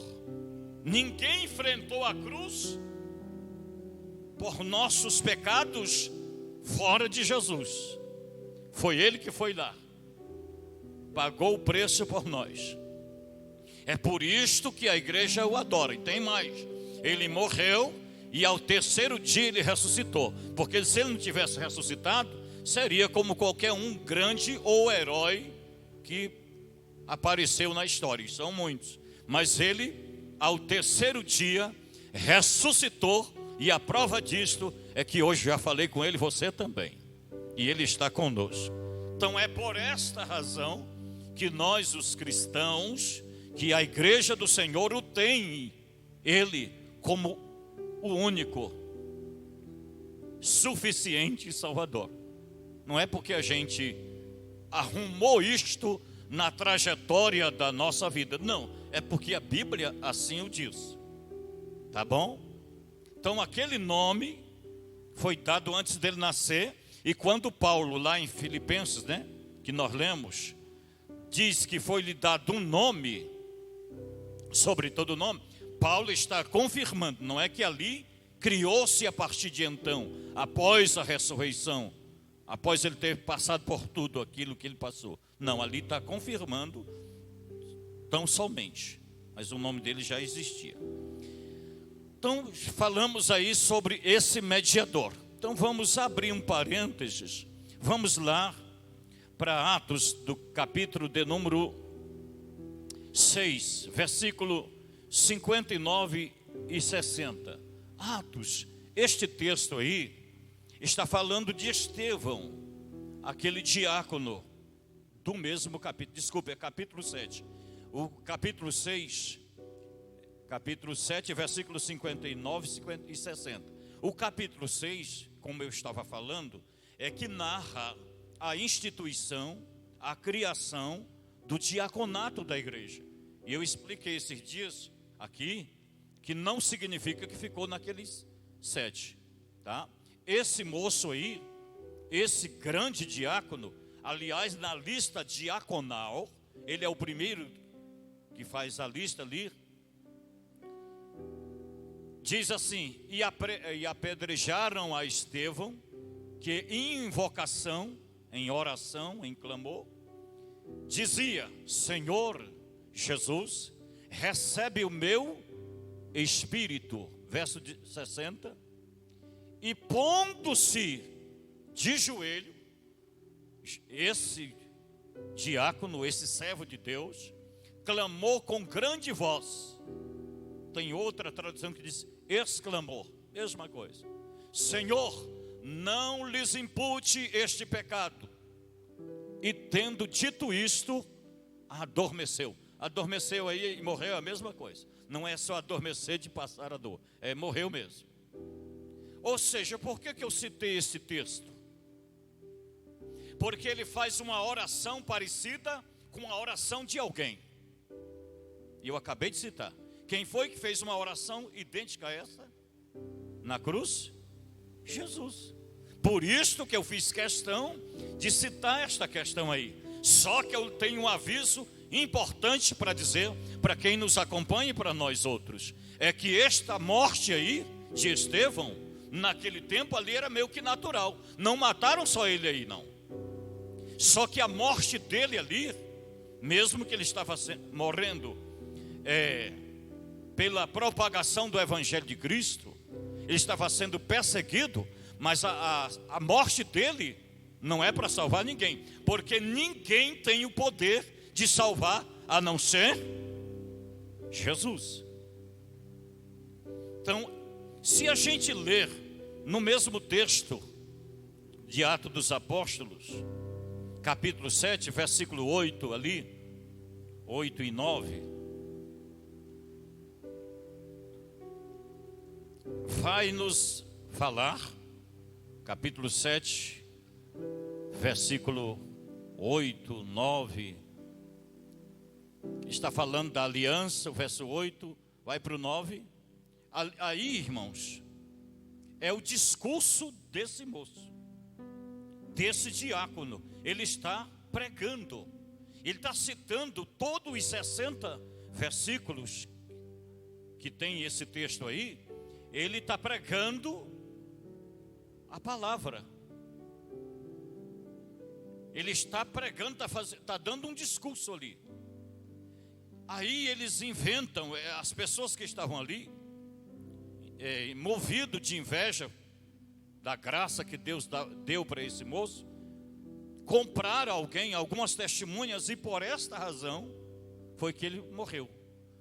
S7: Ninguém enfrentou a cruz por nossos pecados fora de Jesus. Foi Ele que foi lá, pagou o preço por nós. É por isto que a igreja o adora. E tem mais, Ele morreu e ao terceiro dia Ele ressuscitou. Porque se Ele não tivesse ressuscitado, seria como qualquer um grande ou herói que apareceu na história. São muitos. Mas Ele, ao terceiro dia, ressuscitou. E a prova disto é que hoje já falei com Ele, você também. E Ele está conosco. Então é por esta razão que nós, os cristãos, que a igreja do Senhor o tem, Ele como o único, suficiente Salvador. Não é porque a gente arrumou isto na trajetória da nossa vida. Não, é porque a Bíblia assim o diz. Tá bom? Então aquele nome foi dado antes dele nascer. E quando Paulo, lá em Filipenses, né, que nós lemos, diz que foi-lhe dado um nome, sobre todo nome, Paulo está confirmando, não é que ali criou-se a partir de então, após a ressurreição, após ele ter passado por tudo aquilo que ele passou. Não, ali está confirmando tão somente, mas o nome dele já existia. Então, falamos aí sobre esse mediador. Então vamos abrir um parênteses, vamos lá para Atos do capítulo de número 6, versículo 59 e 60. Atos, este texto aí está falando de Estevão, aquele diácono do mesmo capítulo, desculpe, é capítulo 7. O capítulo 6, capítulo 7, versículos 59 e 60. O capítulo 6, como eu estava falando, é que narra a instituição, a criação do diaconato da igreja. E eu expliquei esses dias aqui, que não significa que ficou naqueles 7, tá? Esse moço aí, esse grande diácono, aliás, na lista diaconal, ele é o primeiro que faz a lista ali, Diz assim: e apedrejaram a Estevão, que em invocação, em oração, em clamor, dizia: Senhor Jesus, recebe o meu espírito. Verso 60. E pondo-se de joelho, esse diácono, esse servo de Deus, clamou com grande voz. Tem outra tradução que diz exclamou, mesma coisa: Senhor, não lhes impute este pecado. E tendo dito isto, adormeceu. Adormeceu aí e morreu, é a mesma coisa. Não é só adormecer de passar a dor, é morreu mesmo. Ou seja, por que eu citei esse texto? Porque ele faz uma oração parecida com a oração de alguém. E eu acabei de citar. Quem foi que fez uma oração idêntica a essa? Na cruz? Jesus. Por isso que eu fiz questão de citar esta questão aí. Só que eu tenho um aviso importante para dizer para quem nos acompanha e para nós outros. É que esta morte aí de Estevão, naquele tempo ali era meio que natural. Não mataram só ele aí não. Só que a morte dele ali, mesmo que ele estava morrendo pela propagação do Evangelho de Cristo, ele estava sendo perseguido, mas a morte dele não é para salvar ninguém, porque ninguém tem o poder de salvar a não ser Jesus. Então, se a gente ler no mesmo texto de Atos dos Apóstolos, capítulo 7, versículo 8 ali, 8 e 9, vai nos falar, capítulo 7, versículo 8, 9, está falando da aliança, o verso 8, vai para o 9, aí irmãos, é o discurso desse moço, desse diácono, ele está pregando, ele está citando todos os 60 versículos que tem esse texto aí, ele está pregando a palavra, ele está pregando, está dando um discurso ali. Aí eles inventam, as pessoas que estavam ali, movido de inveja da graça que Deus deu para esse moço, compraram algumas testemunhas, e por esta razão foi que ele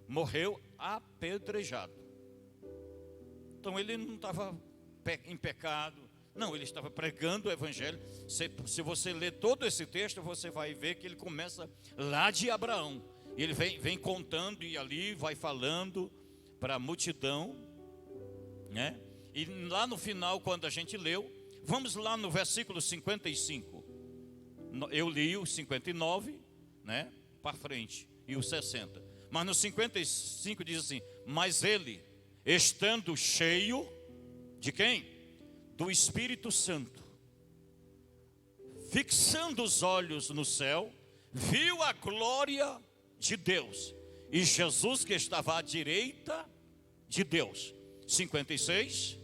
S7: morreu apedrejado. Então ele não estava em pecado, não, ele estava pregando o Evangelho. Se você ler todo esse texto, você vai ver que ele começa lá de Abraão. Ele vem contando e ali vai falando para a multidão, né? E lá no final, quando a gente leu, vamos lá no versículo 55. Eu li o 59, né, para frente, e o 60. Mas no 55 diz assim: mas ele, estando cheio de quem? Do Espírito Santo, fixando os olhos no céu, viu a glória de Deus e Jesus que estava à direita de Deus. 56.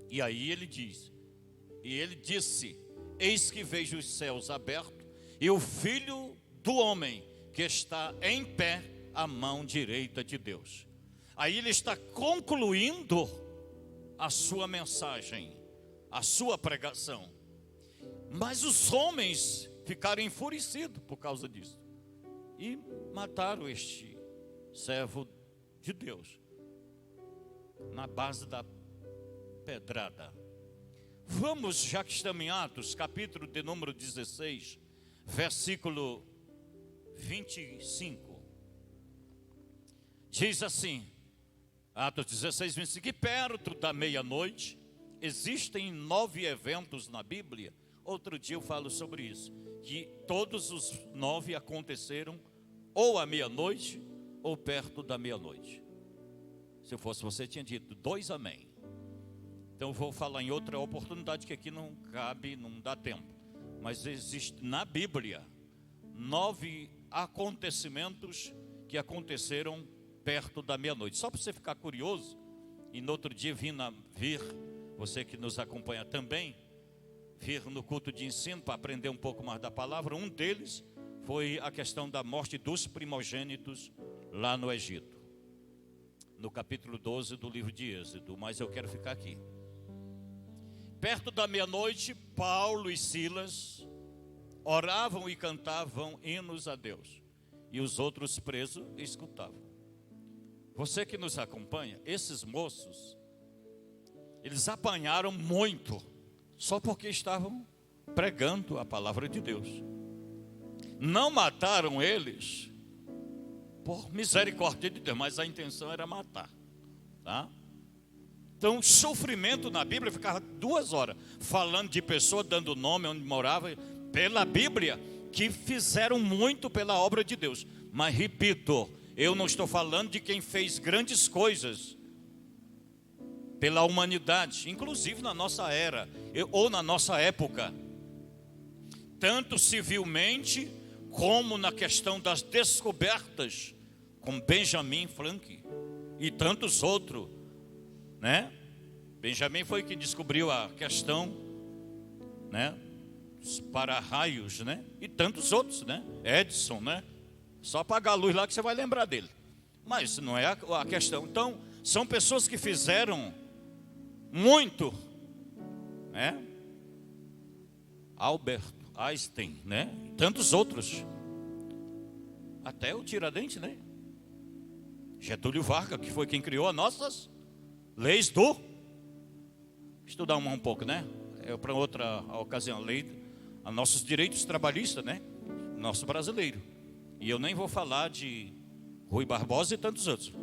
S7: E aí ele diz: e ele disse: eis que vejo os céus abertos e o Filho do homem que está em pé à mão direita de Deus. Aí ele está concluindo a sua mensagem, a sua pregação. Mas os homens ficaram enfurecidos por causa disso e mataram este servo de Deus na base da pedrada. Vamos, já que estamos em Atos, capítulo de número 16, versículo 25. Diz assim, Atos 16, 25: que perto da meia-noite, existem 9 eventos na Bíblia. Outro dia eu falo sobre isso, que todos os 9 aconteceram ou à meia-noite ou perto da meia-noite. Se eu fosse você, tinha dito 2 amém. Então eu vou falar em outra oportunidade, que aqui não cabe, não dá tempo. Mas existe na Bíblia 9 acontecimentos que aconteceram perto da meia-noite. Só para você ficar curioso, E no outro dia vir, você que nos acompanha também, vir no culto de ensino para aprender um pouco mais da palavra. Um deles foi a questão da morte dos primogênitos lá no Egito, no capítulo 12 do livro de Êxodo, mas eu quero ficar aqui. Perto da meia-noite, Paulo e Silas oravam e cantavam hinos a Deus, e os outros presos escutavam. Você que nos acompanha, esses moços, eles apanharam muito, só porque estavam pregando a palavra de Deus. Não mataram eles por misericórdia de Deus, mas a intenção era matar, tá? Então, sofrimento na Bíblia, ficava 2 horas falando de pessoa, dando nome, onde morava, pela Bíblia, que fizeram muito pela obra de Deus. Mas repito, eu não estou falando de quem fez grandes coisas pela humanidade, inclusive na nossa era, ou na nossa época, tanto civilmente, como na questão das descobertas, como Benjamin Franklin e tantos outros, né? Benjamin foi quem descobriu a questão, né, dos para-raios, né? E tantos outros, né? Edison, né? Só apagar a luz lá que você vai lembrar dele. Mas não é a questão. Então, são pessoas que fizeram muito, né? Albert Einstein, né? E tantos outros. Até o Tiradentes, né? Getúlio Vargas, que foi quem criou as nossas leis do... Estudar um pouco, né? É para outra ocasião. Lei, a nossos direitos trabalhistas, né? Nosso brasileiro. E eu nem vou falar de Rui Barbosa e tantos outros.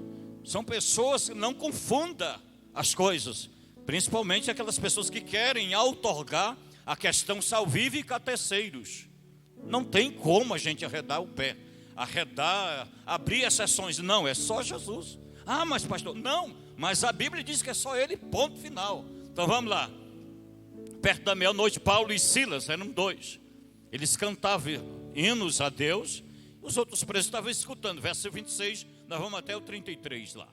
S7: São pessoas que não confundam as coisas. Principalmente aquelas pessoas que querem outorgar a questão salvífica a terceiros. Não tem como a gente arredar o pé. Arredar, abrir exceções. Não, é só Jesus. Ah, mas pastor, não. Mas a Bíblia diz que é só ele, ponto final. Então vamos lá. Perto da meia-noite, Paulo e Silas, eram 2. Eles cantavam hinos a Deus. Os outros presos estavam escutando. Verso 26, nós vamos até o 33 lá.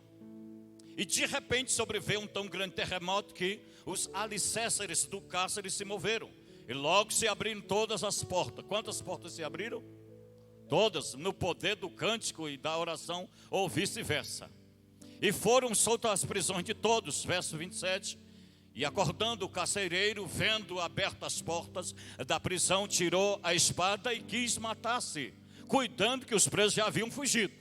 S7: E de repente sobreveio um tão grande terremoto que os alicerces do cárcere se moveram. E logo se abriram todas as portas. Quantas portas se abriram? Todas, no poder do cântico e da oração, ou vice-versa. E foram soltas as prisões de todos. Verso 27. E acordando o carcereiro, vendo abertas as portas da prisão, tirou a espada e quis matar-se, cuidando que os presos já haviam fugido.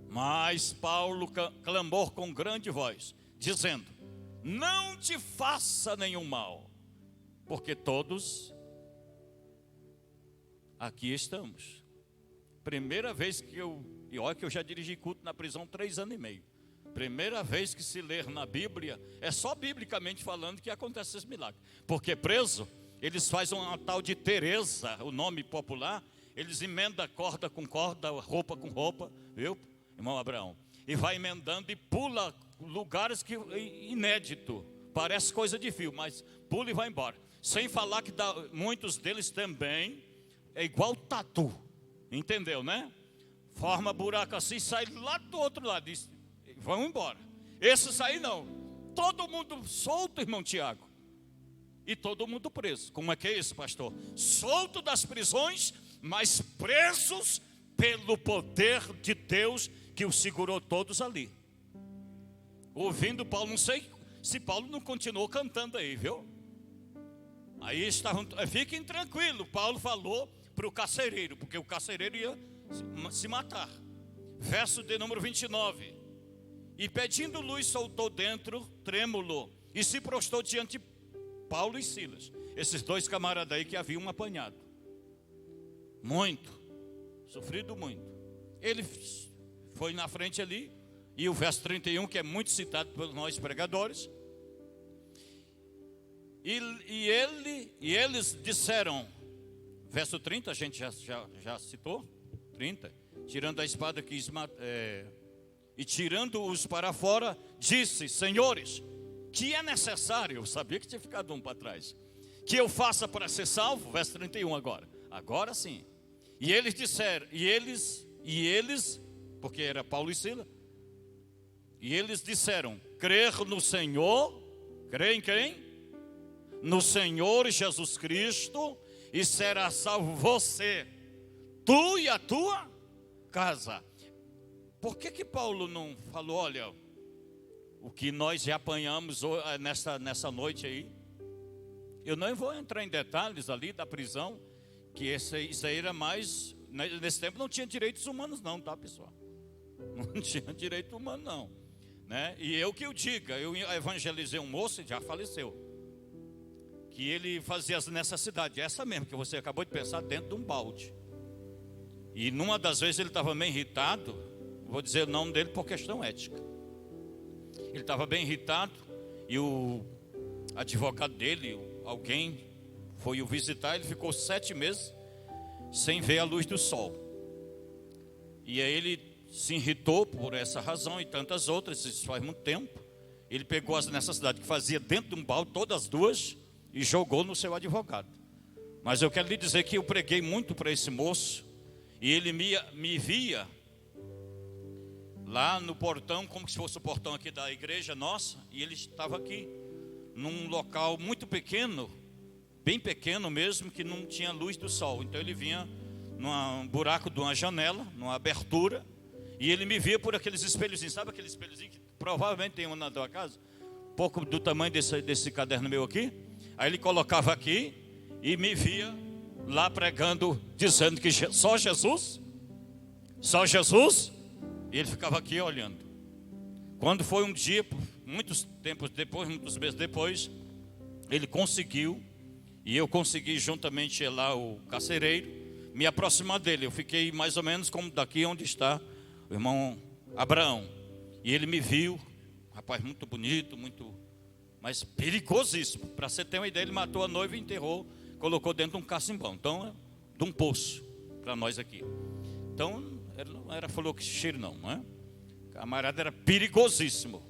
S7: Mas Paulo clamou com grande voz, dizendo: não te faça nenhum mal, porque todos aqui estamos. Primeira vez que e olha que eu já dirigi culto na prisão 3 anos e meio. Primeira vez que se ler na Bíblia, é só biblicamente falando que acontece esse milagre. Porque preso, eles fazem uma tal de Teresa, o nome popular, eles emendam corda com corda, roupa com roupa, viu, irmão Abraão? E vai emendando e pula lugares que inédito, parece coisa de fio, mas pula e vai embora. Sem falar que muitos deles também é igual tatu, entendeu, né? Forma buraco assim, sai lá do outro lado, vão embora. Esses aí não. Todo mundo solto, irmão Tiago. E todo mundo preso. Como é que é isso, pastor? Solto das prisões, mas presos pelo poder de Deus que os segurou todos ali. Ouvindo Paulo, não sei se Paulo não continuou cantando aí, viu? Aí estavam, fiquem tranquilos. Paulo falou para o carcereiro, porque o carcereiro ia se matar. Verso de número 29. E pedindo luz, soltou dentro, trêmulo, e se prostrou diante de Paulo e Silas. Esses 2 camaradas aí que haviam apanhado. Muito. Sofrido muito. Ele foi na frente ali, e o verso 31, que é muito citado por nós pregadores. E eles disseram, verso 30, a gente já citou, 30, tirando a espada que e tirando-os para fora, disse: senhores, que é necessário, eu sabia que tinha ficado um para trás, que eu faça para ser salvo? Verso 31 agora sim. E eles disseram, e eles, porque era Paulo e Silas, E eles disseram: crer no Senhor, crê em quem? No Senhor Jesus Cristo, e será salvo você, tu e a tua casa. Por que Paulo não falou, olha, o que nós já apanhamos nessa noite aí? Eu não vou entrar em detalhes ali da prisão, que isso aí era mais, nesse tempo não tinha direitos humanos não, tá, pessoal? Não tinha direito humano não, né? E eu que eu diga, eu evangelizei um moço, já faleceu, que ele fazia as necessidades, essa mesmo que você acabou de pensar, dentro de um balde. E numa das vezes ele estava meio irritado, vou dizer o nome dele por questão ética. Ele estava bem irritado e o advogado dele, alguém foi o visitar, ele ficou 7 meses sem ver a luz do sol. E aí ele se irritou por essa razão e tantas outras, isso faz muito tempo. Ele pegou as necessidades que fazia dentro de um balde, todas as duas, e jogou no seu advogado. Mas eu quero lhe dizer que eu preguei muito para esse moço, e ele me via lá no portão, como se fosse o portão aqui da igreja nossa, e ele estava aqui, num local muito pequeno, bem pequeno mesmo, que não tinha luz do sol. Então ele vinha num buraco de uma janela, numa abertura, e ele me via por aqueles espelhozinhos. Sabe aquele espelhozinho que provavelmente tem um na tua casa? Pouco do tamanho desse caderno meu aqui. Aí ele colocava aqui e me via lá pregando, dizendo que só Jesus, e ele ficava aqui olhando. Quando foi um dia, muitos tempos depois, muitos meses depois, ele conseguiu, e eu consegui juntamente lá o carcereiro, me aproximar dele. Eu fiquei mais ou menos como daqui onde está o irmão Abraão, e ele me viu, rapaz muito bonito, mas perigosíssimo. Para você ter uma ideia, ele matou a noiva e enterrou, colocou dentro de um cacimbão, então, de um poço, para nós aqui. Então, não era falou que cheiro não é? O camarada era perigosíssimo.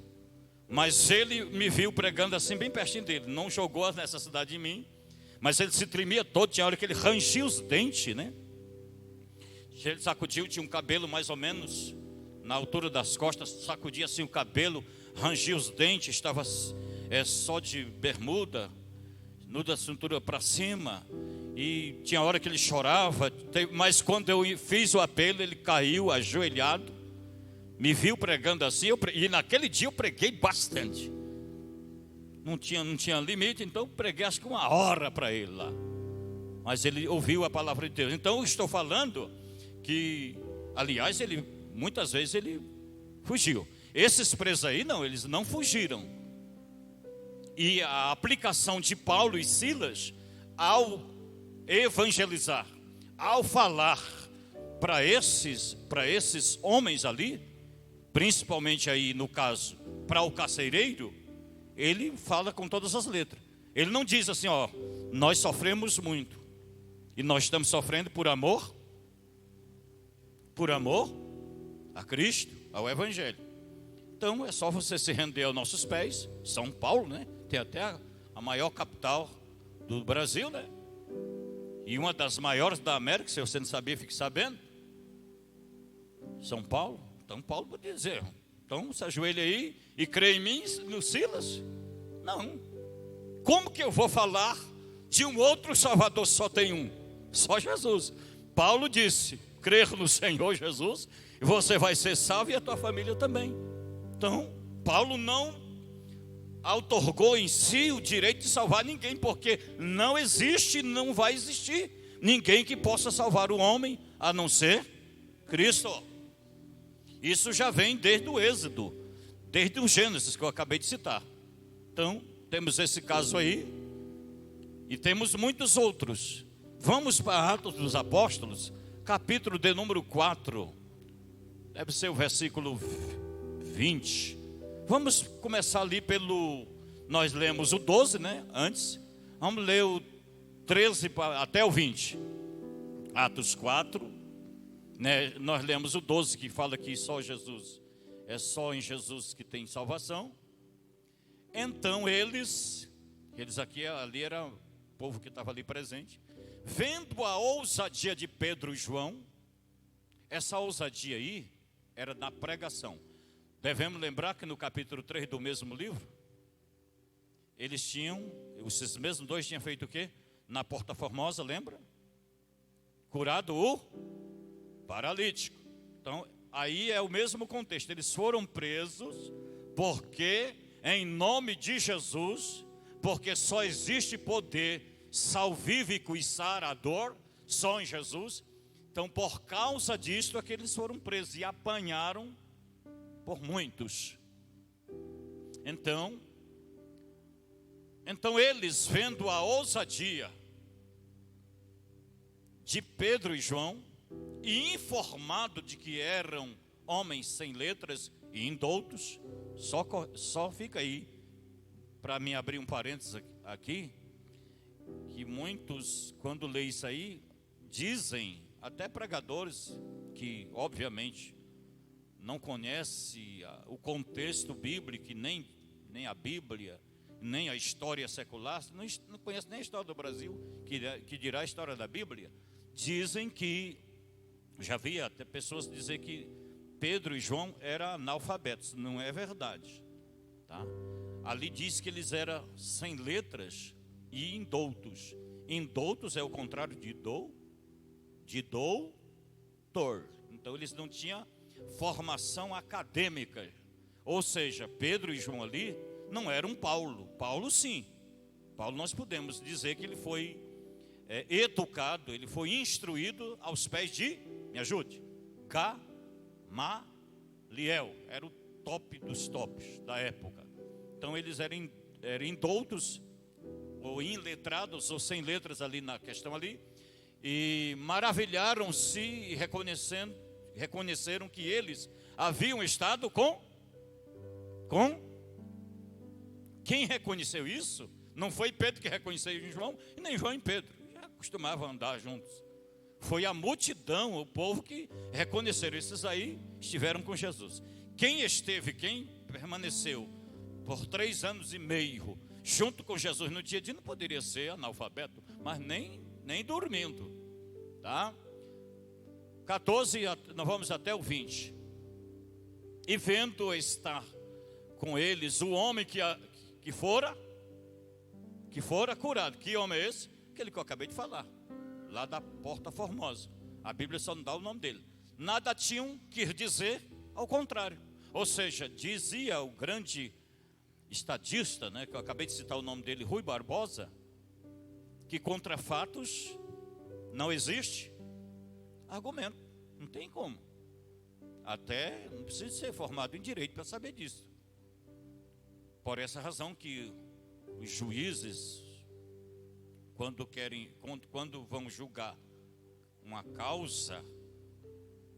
S7: Mas ele me viu pregando assim, bem pertinho dele. Não jogou a necessidade em mim, mas ele se tremia todo. Tinha hora que ele rangia os dentes, né? Ele sacudiu, tinha um cabelo mais ou menos na altura das costas, sacudia assim o cabelo, rangia os dentes, estava só de bermuda, nu da cintura para cima. E tinha hora que ele chorava, mas quando eu fiz o apelo, ele caiu ajoelhado, me viu pregando assim, e naquele dia eu preguei bastante. Não tinha limite, então eu preguei acho que 1 hora para ele lá. Mas ele ouviu a palavra de Deus. Então eu estou falando que, aliás, muitas vezes ele fugiu. Esses presos aí, não, eles não fugiram. E a aplicação de Paulo e Silas ao evangelizar, ao falar para esses homens ali, principalmente aí no caso, para o carcereiro, ele fala com todas as letras. Ele não diz assim, ó, nós sofremos muito, e nós estamos sofrendo por amor a Cristo, ao Evangelho. Então é só você se render aos nossos pés. São Paulo, né? Tem até a maior capital do Brasil, né? E uma das maiores da América, se você não sabia, fique sabendo. São Paulo. Então Paulo pode dizer, então se ajoelha aí e crê em mim, no Silas. Não. Como que eu vou falar de um outro Salvador? Só tem um, só Jesus. Paulo disse, crer no Senhor Jesus, e você vai ser salvo e a tua família também. Então Paulo não outorgou em si o direito de salvar ninguém, porque não existe, não vai existir ninguém que possa salvar o homem, a não ser Cristo. Isso já vem desde o Êxodo, desde o Gênesis que eu acabei de citar. Então, temos esse caso aí, e temos muitos outros. Vamos para Atos dos Apóstolos, capítulo de número 4, deve ser o versículo 20. Vamos começar ali nós lemos o 12, né, antes. Vamos ler o 13 até o 20. Atos 4, né, nós lemos o 12 que fala que só Jesus, é só em Jesus que tem salvação. Então eles aqui, ali era o povo que estava ali presente, vendo a ousadia de Pedro e João, essa ousadia aí era na pregação. Devemos lembrar que no capítulo 3 do mesmo livro, esses mesmos dois tinham feito o quê? Na Porta Formosa, lembra? Curado o paralítico. Então, aí é o mesmo contexto. Eles foram presos porque, em nome de Jesus, porque só existe poder salvífico e sarador só em Jesus. Então, por causa disto, é que eles foram presos e apanharam por muitos. Então eles, vendo a ousadia de Pedro e João, e informado de que eram homens sem letras e indoutos, só fica aí, para mim abrir um parênteses aqui, que muitos, quando lê isso aí, dizem, até pregadores, que obviamente não conhecem o contexto bíblico, nem a Bíblia, nem a história secular, não conhece nem a história do Brasil, que dirá a história da Bíblia, dizem que, já vi até pessoas dizer que Pedro e João eram analfabetos. Não é verdade, tá? Ali diz que eles eram sem letras e indoutos. Indoutos é o contrário de doutor. Então eles não tinham formação acadêmica. Ou seja, Pedro e João ali não eram Paulo. Paulo sim. Paulo nós podemos dizer que ele foi educado, ele foi instruído aos pés de, me ajude, Gamaliel. Era o top dos tops da época. Então eles eram indoutos, ou iletrados, ou sem letras ali na questão ali, e maravilharam-se e reconheceram que eles haviam estado com quem reconheceu isso? Não foi Pedro que reconheceu em João, e nem João em Pedro, já costumavam andar juntos. Foi a multidão, o povo que reconheceram. Esses aí estiveram com Jesus. Quem permaneceu por 3 anos e meio junto com Jesus no dia a dia, não poderia ser analfabeto, mas nem dormindo, tá? 14, nós vamos até o 20. E vendo estar com eles o homem que fora curado. Que homem é esse? Aquele que eu acabei de falar, lá da Porta Formosa. A Bíblia só não dá o nome dele. Nada tinham que dizer, ao contrário. Ou seja, dizia o grande estadista, né, que eu acabei de citar o nome dele, Rui Barbosa, que contra fatos não existe argumento. Não tem como. Até não precisa ser formado em direito para saber disso. Por essa razão que os juízes, quando vão julgar uma causa,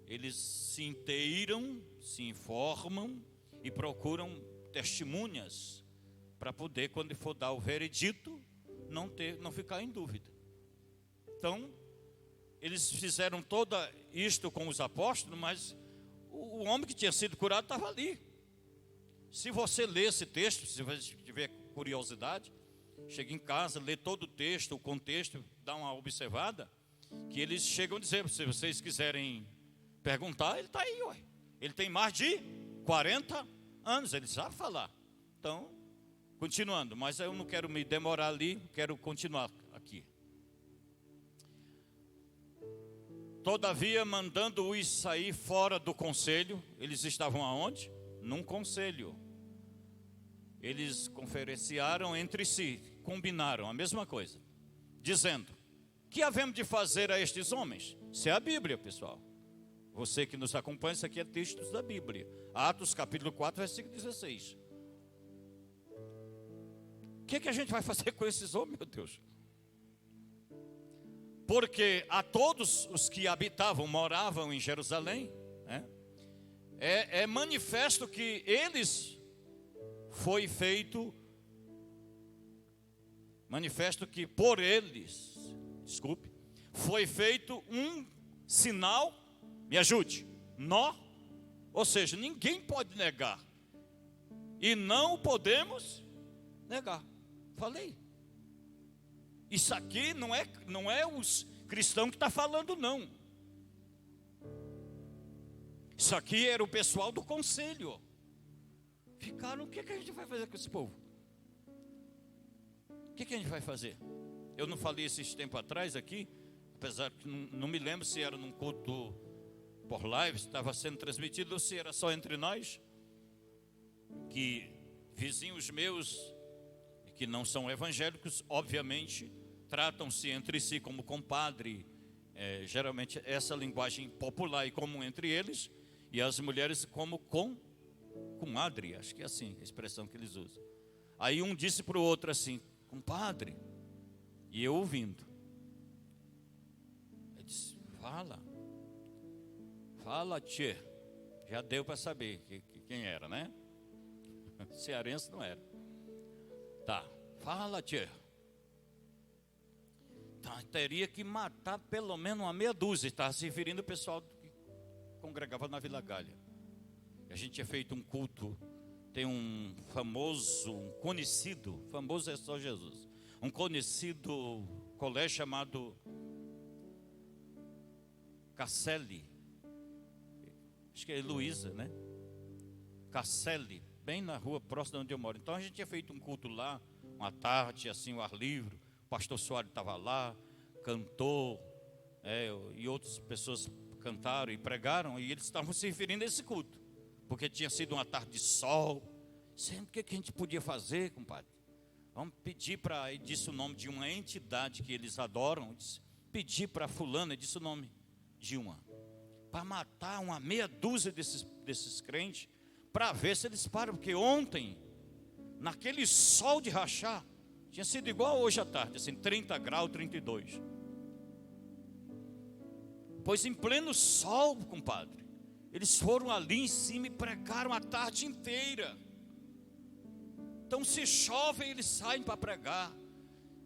S7: eles se inteiram, se informam e procuram testemunhas para poder, quando for dar o veredito, não ficar em dúvida. Então, eles fizeram todo isto com os apóstolos, mas o homem que tinha sido curado estava ali. Se você ler esse texto, se você tiver curiosidade, chega em casa, lê todo o texto, o contexto, dá uma observada, que eles chegam a dizer, se vocês quiserem perguntar, ele está aí, ué. Ele tem mais de 40 anos, ele sabe falar. Então, continuando, mas eu não quero me demorar ali, quero continuar aqui. Todavia, mandando-os sair fora do conselho, eles estavam aonde? Num conselho. Eles conferenciaram entre si, combinaram a mesma coisa, dizendo: que havemos de fazer a estes homens? Isso é a Bíblia, pessoal. Você que nos acompanha, isso aqui é textos da Bíblia. Atos capítulo 4, versículo 16. O que a gente vai fazer com esses homens, meu Deus? Porque a todos os que moravam em Jerusalém, né, é manifesto que eles por eles, foi feito um sinal, me ajude, ou seja, ninguém pode negar, e não podemos negar. Falei. Isso aqui não é os cristãos que estão falando, não. Isso aqui era o pessoal do conselho. ficaram, o que a gente vai fazer com esse povo? O que a gente vai fazer? Eu não falei esses tempos atrás aqui, apesar que não me lembro se era num culto por live, se estava sendo transmitido ou se era só entre nós, que vizinhos meus, que não são evangélicos, obviamente, tratam-se entre si como compadre, geralmente essa linguagem popular e comum entre eles, e as mulheres como comadre, acho que é assim a expressão que eles usam. Aí um disse para o outro assim, compadre, e eu ouvindo. Ele disse, fala, tchê. Já deu para saber quem era, né? Cearense não era. Tá, fala, tchê. Tá, teria que matar pelo menos uma meia dúzia. Estava se referindo ao pessoal que congregava na Vila Galha. A gente tinha feito um culto. Tem um conhecido, famoso é só Jesus, um conhecido colégio chamado Casselli, acho que é Luísa, né? Casselli, bem na rua próxima de onde eu moro. Então a gente tinha feito um culto lá, uma tarde, assim, o ar livre. O pastor Soares estava lá, cantou, e outras pessoas cantaram e pregaram, e eles estavam se referindo a esse culto. Porque tinha sido uma tarde de sol. Sempre o que a gente podia fazer, compadre? Vamos pedir para, ele disse o nome de uma entidade que eles adoram, disse, pedir para fulana, ele disse o nome de uma, para matar uma meia dúzia desses crentes, para ver se eles param, porque ontem, naquele sol de rachar, tinha sido igual hoje à tarde, assim, 30 graus, 32. Pois em pleno sol, compadre, eles foram ali em cima e pregaram a tarde inteira. Então se chove, eles saem para pregar.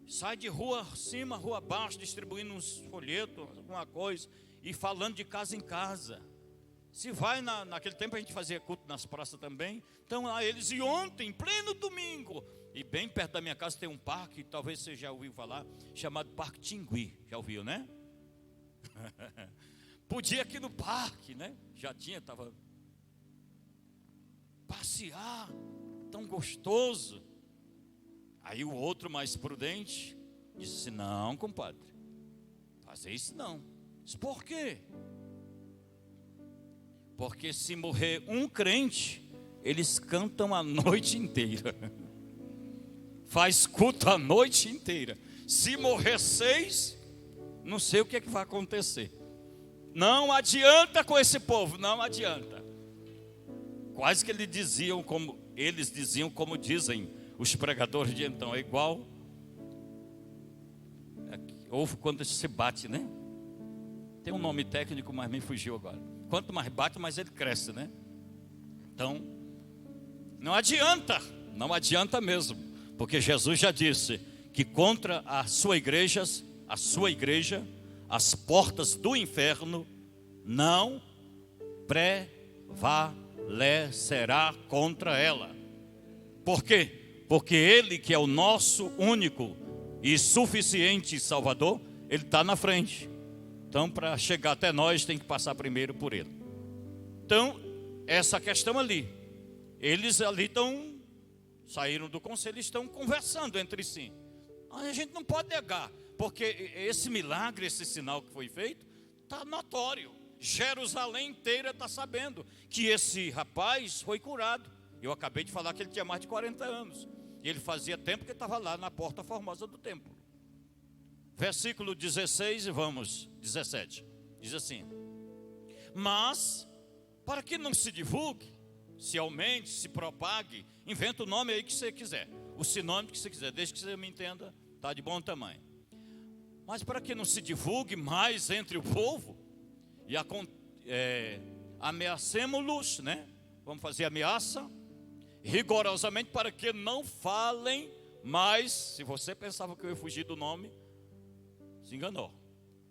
S7: Sai de rua acima, rua abaixo, distribuindo uns folhetos, alguma coisa, e falando de casa em casa. Se vai, naquele tempo a gente fazia culto nas praças também. Então lá eles, e ontem, em pleno domingo, e bem perto da minha casa tem um parque, talvez você já ouviu falar, chamado Parque Tingui. Já ouviu, né? Podia ir aqui no parque, né? Já estava passear, tão gostoso. Aí o outro mais prudente disse assim, não, compadre, fazer isso não. Disse, por quê? Porque se morrer um crente, eles cantam a noite inteira. Faz culto a noite inteira. Se morrer 6, não sei o que vai acontecer. Não adianta com esse povo, não adianta. Quase que eles diziam como dizem os pregadores de então, é igual ovo quando se bate, né? Tem um nome técnico, mas me fugiu agora. Quanto mais bate, mais ele cresce, né? Então, não adianta mesmo, porque Jesus já disse que contra a sua igreja, as portas do inferno não prevalecerá contra ela. Por quê? Porque Ele, que é o nosso único e suficiente Salvador, Ele está na frente. Então, para chegar até nós, tem que passar primeiro por Ele. Então, essa questão ali, eles ali saíram do conselho e estão conversando entre si. A gente não pode negar, porque esse milagre, esse sinal que foi feito, está notório. Jerusalém inteira está sabendo que esse rapaz foi curado. Eu acabei de falar que ele tinha mais de 40 anos. E ele fazia tempo que estava lá na porta formosa do templo. Versículo 16 e 17. Diz assim: mas, para que não se divulgue, se aumente, se propague, inventa o nome aí que você quiser, o sinônimo que você quiser, desde que você me entenda, está de bom tamanho. Mas para que não se divulgue mais entre o povo, e ameacemos-los, né? Vamos fazer ameaça, rigorosamente, para que não falem mais. Se você pensava que eu ia fugir do nome, se enganou.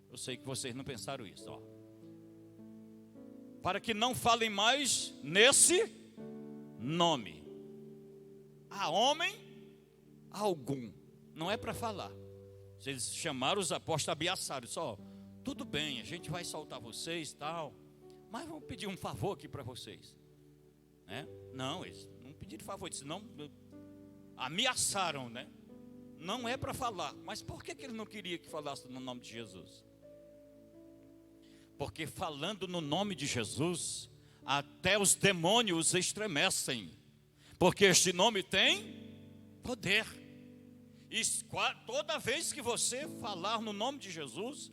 S7: Eu sei que vocês não pensaram isso, ó. Para que não falem mais nesse nome a homem algum. Não é para falar. Eles chamaram os apóstolos, ameaçaram, só, tudo bem, a gente vai soltar vocês, tal, mas vamos pedir um favor aqui para vocês, né? Não, eles não Pediram favor, disse, não, ameaçaram, né? Não é para falar. Mas por que ele não queria que falasse no nome de Jesus? Porque falando no nome de Jesus, até os demônios estremecem. Porque este nome tem poder. E toda vez que você falar no nome de Jesus,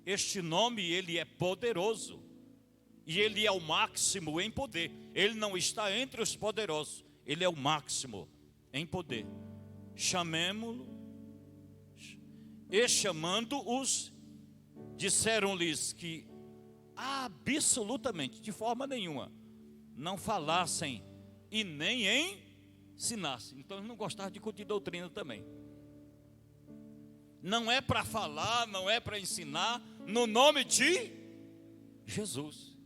S7: este nome, ele é poderoso. E ele é o máximo em poder. Ele não está entre os poderosos. Ele é o máximo em poder. Chamemo-lo. E chamando-os, disseram-lhes que absolutamente, de forma nenhuma, não falassem e nem ensinassem. Então eles não gostavam de discutir doutrina também. Não é para falar, não é para ensinar, no nome de Jesus.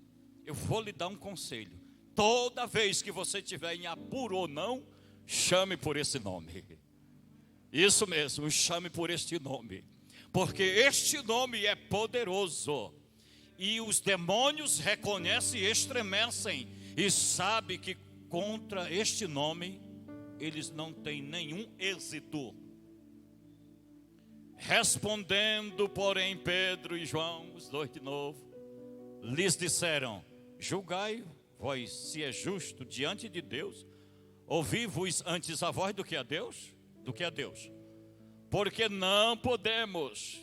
S7: Eu vou lhe dar um conselho. Toda vez que você estiver em apuro ou não, chame por esse nome. Isso mesmo, chame por este nome. Porque este nome é poderoso. E os demônios reconhecem e estremecem. E sabem que contra este nome, eles não têm nenhum êxito. Respondendo, porém, Pedro e João, os dois de novo, lhes disseram: julgai vós se é justo diante de Deus, ouvi-vos antes a voz do que a Deus, porque não podemos,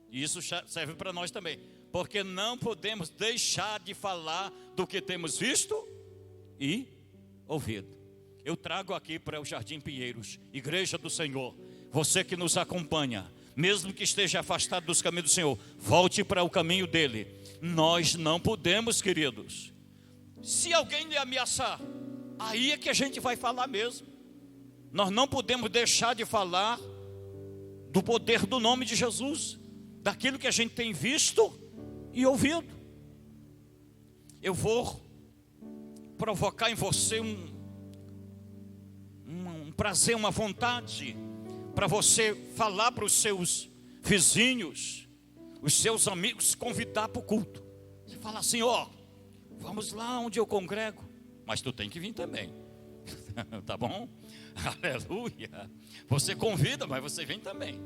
S7: e isso serve para nós também, porque não podemos deixar de falar do que temos visto e ouvido. Eu trago aqui para o Jardim Pinheiros, Igreja do Senhor, você que nos acompanha, mesmo que esteja afastado dos caminhos do Senhor, volte para o caminho dele. Nós não podemos, queridos. Se alguém lhe ameaçar, aí é que a gente vai falar mesmo. Nós não podemos deixar de falar do poder do nome de Jesus, daquilo que a gente tem visto e ouvido. Eu vou provocar em você um prazer, uma vontade, para você falar para os seus vizinhos, os seus amigos, convidar para o culto. Você fala assim: ó, vamos lá onde eu congrego, mas tu tem que vir também. Tá bom? Aleluia. Você convida, mas você vem também.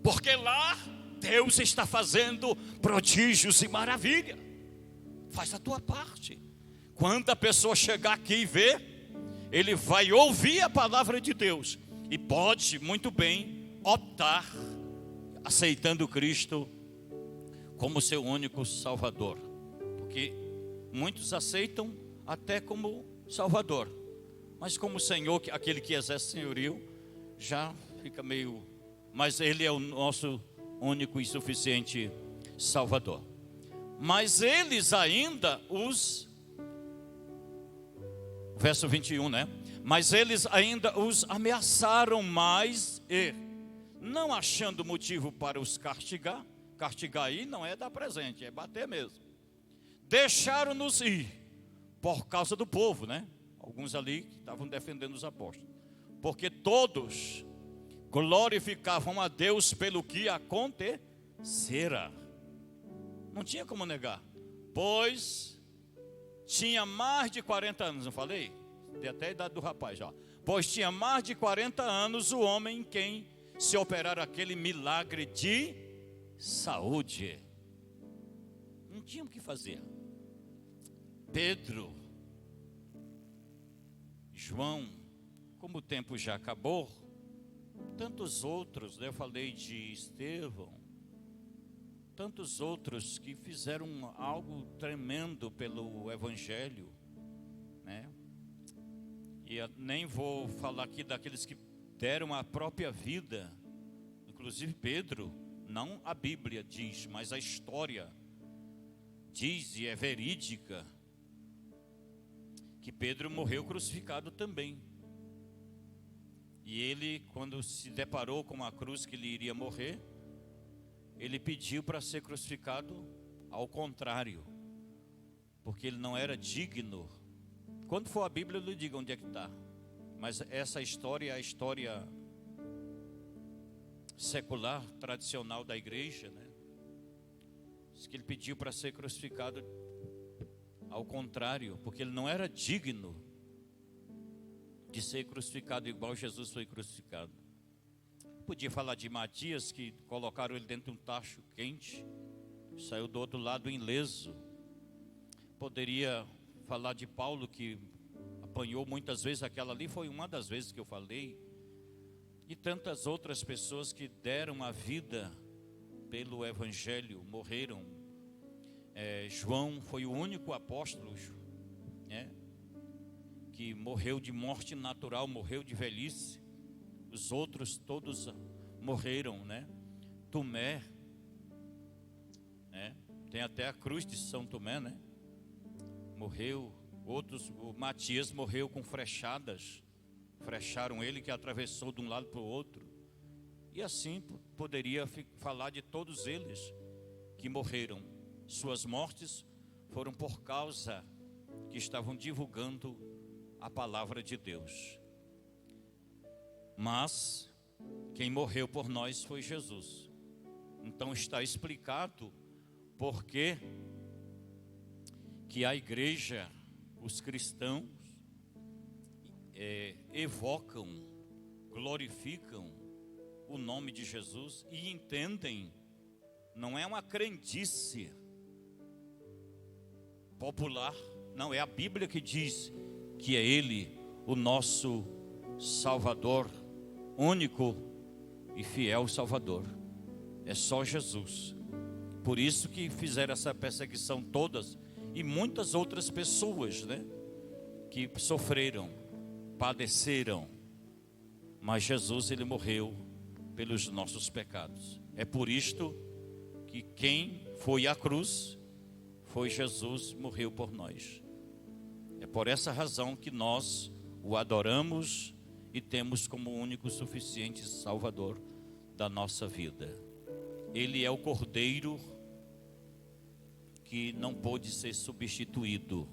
S7: Porque lá Deus está fazendo prodígios e maravilha. Faz a tua parte. Quando a pessoa chegar aqui e ver, ele vai ouvir a palavra de Deus e pode muito bem optar aceitando Cristo como seu único Salvador. Porque muitos aceitam até como Salvador, mas como Senhor, aquele que exerce senhorio, já fica meio... Mas Ele é o nosso único e suficiente Salvador. Mas eles ainda verso 21, né? Mas eles ainda os ameaçaram mais e, não achando motivo para os castigar aí não é dar presente, é bater mesmo, deixaram-nos ir, por causa do povo, né? Alguns ali que estavam defendendo os apóstolos, porque todos glorificavam a Deus pelo que acontecera. Não tinha como negar, pois tinha mais de 40 anos, não falei? Tem até a idade do rapaz já. Pois tinha mais de 40 anos o homem em quem se operara aquele milagre de saúde. Não tinha o que fazer. Pedro, João, como o tempo já acabou, tantos outros, né? Eu falei de Estevão, tantos outros que fizeram algo tremendo pelo Evangelho, né? E eu nem vou falar aqui daqueles que deram a própria vida, inclusive Pedro, não a Bíblia diz, mas a história diz e é verídica, que Pedro morreu crucificado também. E ele, quando se deparou com a cruz que ele iria morrer, ele pediu para ser crucificado ao contrário, porque ele não era digno. Quando for a Bíblia, eu lhe digo onde é que está. Mas essa história é a história secular, tradicional da igreja, né? Diz que ele pediu para ser crucificado ao contrário, porque ele não era digno de ser crucificado igual Jesus foi crucificado. Podia falar de Matias, que colocaram ele dentro de um tacho quente, saiu do outro lado ileso. Poderia falar de Paulo, que apanhou muitas vezes. Aquela ali foi uma das vezes que eu falei. E tantas outras pessoas que deram a vida pelo Evangelho, morreram. João foi o único apóstolo, né, que morreu de morte natural, morreu de velhice. Os outros todos morreram, né? Tomé, né? Tem até a cruz de São Tomé, né? Morreu. Outros, o Matias morreu com frechadas. Frecharam ele, que atravessou de um lado para o outro. E assim poderia falar de todos eles que morreram. Suas mortes foram por causa que estavam divulgando a palavra de Deus. Mas quem morreu por nós foi Jesus. Então está explicado por que a igreja, os cristãos, evocam, glorificam o nome de Jesus e entendem, não é uma crendice popular, não, é a Bíblia que diz que é Ele o nosso Salvador, único e fiel Salvador. É só Jesus. Por isso que fizeram essa perseguição todas, e muitas outras pessoas, né, que sofreram, padeceram, mas Jesus, ele morreu pelos nossos pecados. É por isto que quem foi à cruz foi Jesus, morreu por nós. É por essa razão que nós o adoramos e temos como único suficiente Salvador da nossa vida. Ele é o Cordeiro que não pôde ser substituído.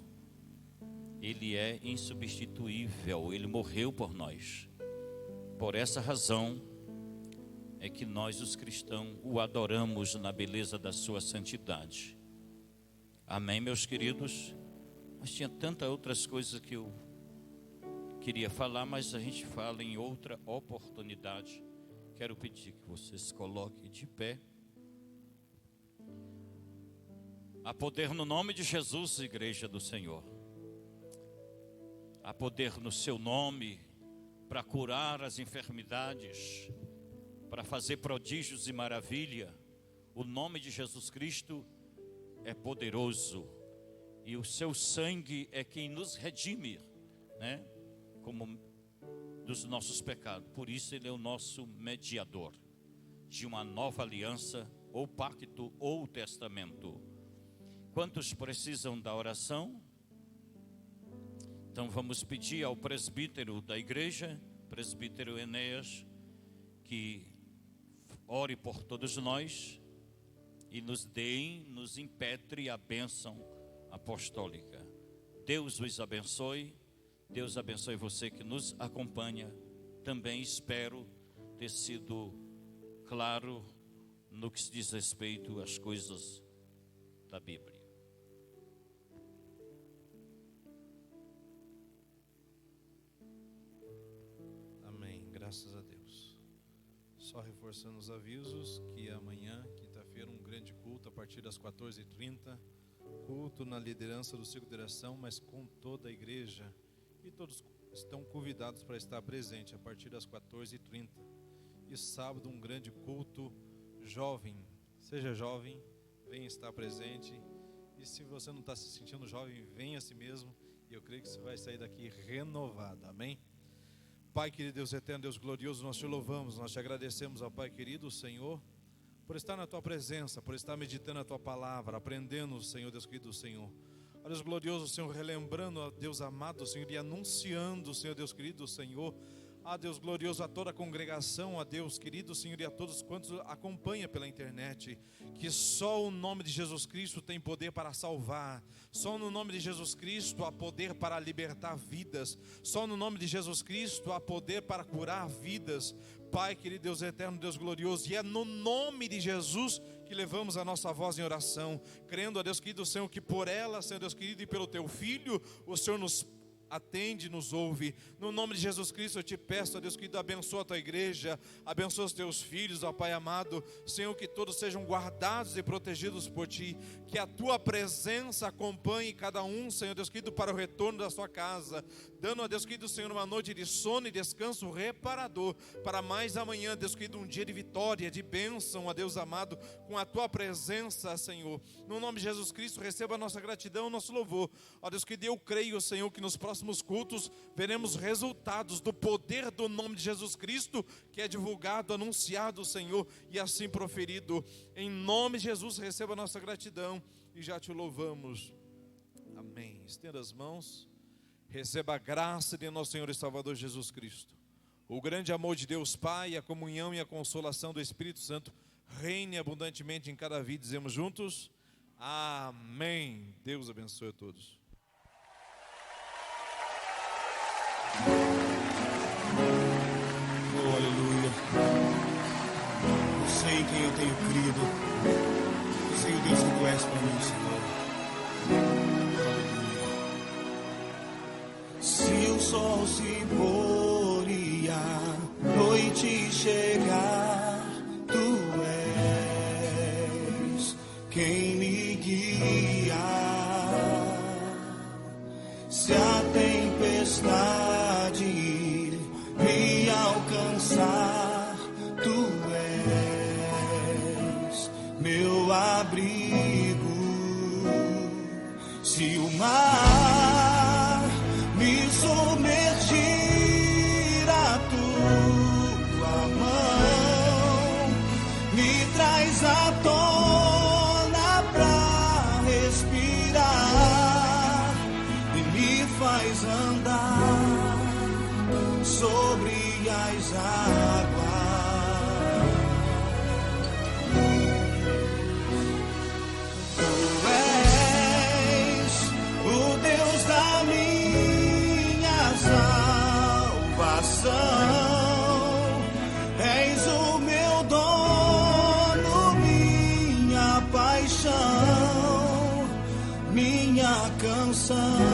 S7: Ele é insubstituível, ele morreu por nós. Por essa razão é que nós, os cristãos, o adoramos na beleza da sua santidade. Amém, meus queridos? Mas tinha tantas outras coisas que eu queria falar, mas a gente fala em outra oportunidade. Quero pedir que vocês se coloquem de pé. Há poder no nome de Jesus, igreja do Senhor. Há poder no seu nome para curar as enfermidades, para fazer prodígios e maravilha. O nome de Jesus Cristo é poderoso e o seu sangue é quem nos redime, né? Como dos nossos pecados. Por isso ele é o nosso mediador de uma nova aliança, ou pacto, ou testamento. Quantos precisam da oração? Então vamos pedir ao presbítero da igreja, presbítero Enéas, que ore por todos nós e nos impetre a bênção apostólica. Deus os abençoe. Deus abençoe você que nos acompanha. Também espero ter sido claro no que se diz respeito às coisas da Bíblia.
S3: Amém, graças a Deus. Só reforçando os avisos que amanhã, quinta-feira, um grande culto a partir das 14h30. Culto na liderança do ciclo de direção, mas com toda a igreja. E todos estão convidados para estar presente a partir das 14h30. E sábado um grande culto jovem. Seja jovem, venha estar presente. E se você não está se sentindo jovem, venha a si mesmo. E eu creio que você vai sair daqui renovado. Amém? Pai querido, Deus eterno, Deus glorioso, nós te louvamos, nós te agradecemos, ó Pai querido, Senhor, por estar na tua presença, por estar meditando a tua palavra, aprendendo, Senhor, Deus querido, Senhor. Ó Deus glorioso, Senhor, relembrando, ó Deus amado, Senhor, e anunciando, Senhor, Deus querido, Senhor, a Deus glorioso, a toda a congregação, a Deus querido, Senhor, e a todos quantos acompanham pela internet, que só o nome de Jesus Cristo tem poder para salvar, só no nome de Jesus Cristo há poder para libertar vidas, só no nome de Jesus Cristo há poder para curar vidas. Pai querido, Deus eterno, Deus glorioso, e é no nome de Jesus que levamos a nossa voz em oração, crendo, ó Deus querido, Senhor, que por ela, Senhor Deus querido, e pelo teu Filho, o Senhor nos atende, nos ouve. No nome de Jesus Cristo eu te peço, ó Deus querido, abençoa a tua igreja, abençoa os teus filhos, ó Pai amado. Senhor, que todos sejam guardados e protegidos por ti, que a tua presença acompanhe cada um, Senhor Deus querido, para o retorno da sua casa, dando a Deus querido, Senhor, uma noite de sono e descanso reparador, para mais amanhã, Deus querido, um dia de vitória, de bênção, ó Deus amado, com a tua presença, Senhor. No nome de Jesus Cristo, receba a nossa gratidão, o nosso louvor, ó Deus querido. Eu creio, Senhor, que nos próximos cultos veremos resultados do poder do nome de Jesus Cristo, que é divulgado, anunciado, Senhor, e assim proferido. Em nome de Jesus, receba a nossa gratidão e já te louvamos. Amém. Estenda as mãos. Receba a graça de nosso Senhor e Salvador Jesus Cristo, o grande amor de Deus Pai, a comunhão e a consolação do Espírito Santo reine abundantemente em cada vida. Dizemos juntos, amém. Deus abençoe a todos.
S1: Oh, aleluia. Eu sei em quem eu tenho crido. Eu sei o Deus que tu és para mim, Senhor. Aleluia. Se o sol se pôr e a noite chegar, tu és quem me guia. Se a tempestade me alcançar, tu és meu abrigo. Se o mar me submergir, a tua mão me traz à tona pra respirar e me faz andar sobre as águas. Tu és o Deus da minha salvação, és o meu dono, minha paixão, minha canção.